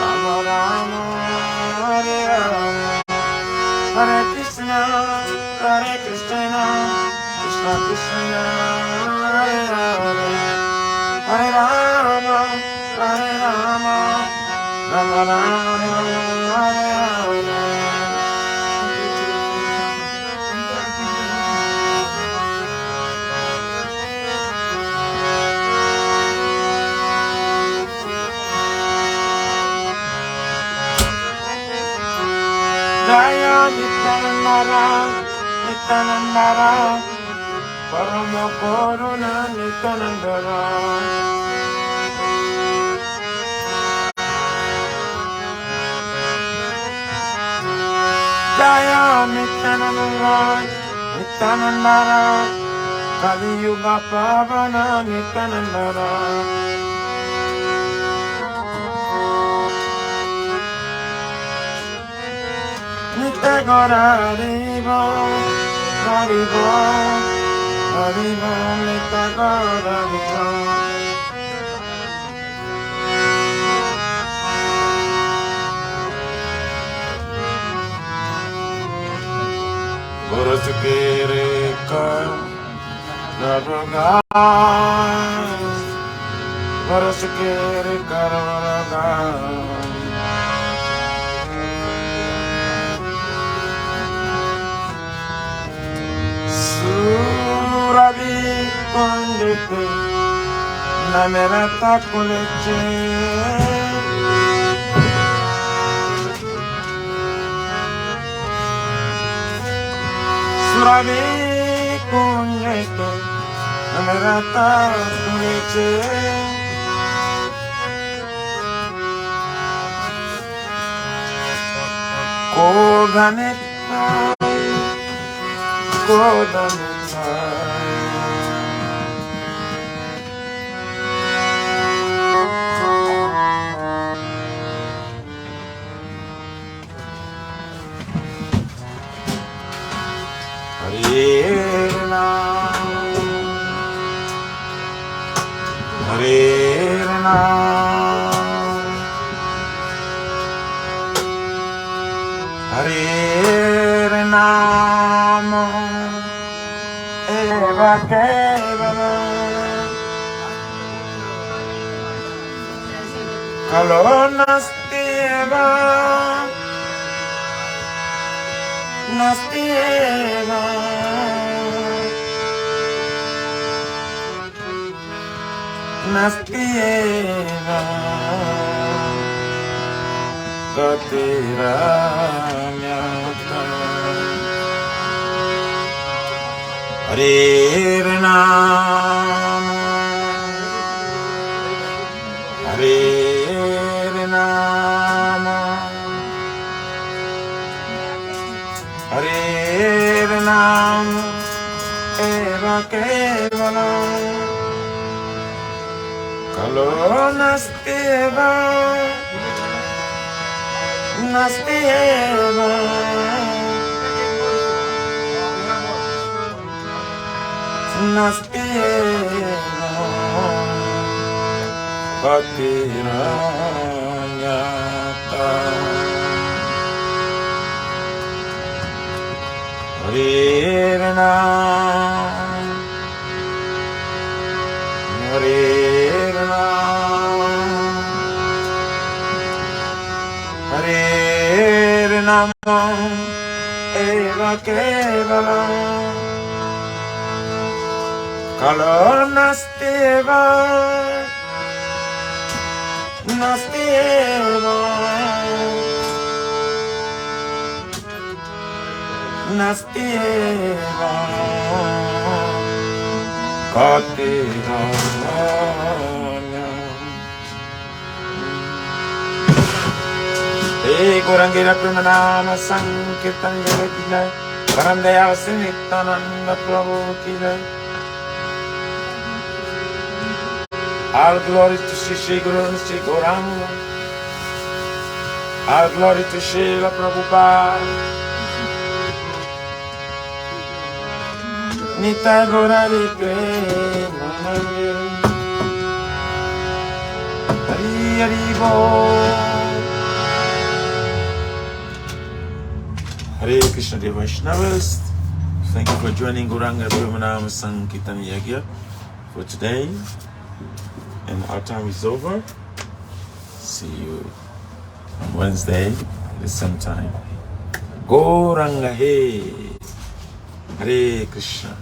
Rama Rama, Hare Rama, Hare Krishna, Krishna Krishna, Hare Rama, Hare Rama, Hare Rama, Rama Rama, Hare Rama. Jaya Nityanandara, Nityanandara, Parama Karuna Nityanandara. Jaya Nityanandara, Nityanandara, Kali Yuga Pavana Nityanandara. Nitya Haribo, Haribo, Haribo, Nitya Haribo. Boros kere kar naragas, boros kere kar naragas. Surabi kondete namerata kuleche. Surabi kondete namerata kuleche. Kodaneta, Kodaneta. Hare Ram, Hare Ram, Hare Ram, Eva Kevana, Kalonasteva, Nastieva, Nastieva, Gatiranyata. Hare Ram, Hare Ram, Hare Ram, Eva Kevalam, Kalonasteva, Nastieva, Nastieva, Gatiranyata. Hare Ram, Hare Ram, Hare Rama, Eva Kevalam, Kalo Nasteva, Nasteva, Nasteva, Kateva. Hey, Gorangira Pramanama Sankirtan Jagatila, Parandaya Sinitananda Prabhu Kila. All glory to Shri Guru Sri Gauranga. All glory to Srila Prabhupada. Nitai Gaurari Prema Hari Hari Bol. Hare Krishna Dev Vaishnavas. Thank you for joining Gauranga Premanama Sankirtan Yagya for today. And our time is over. See you on Wednesday at the same time. Gauranga He. Hare Krishna.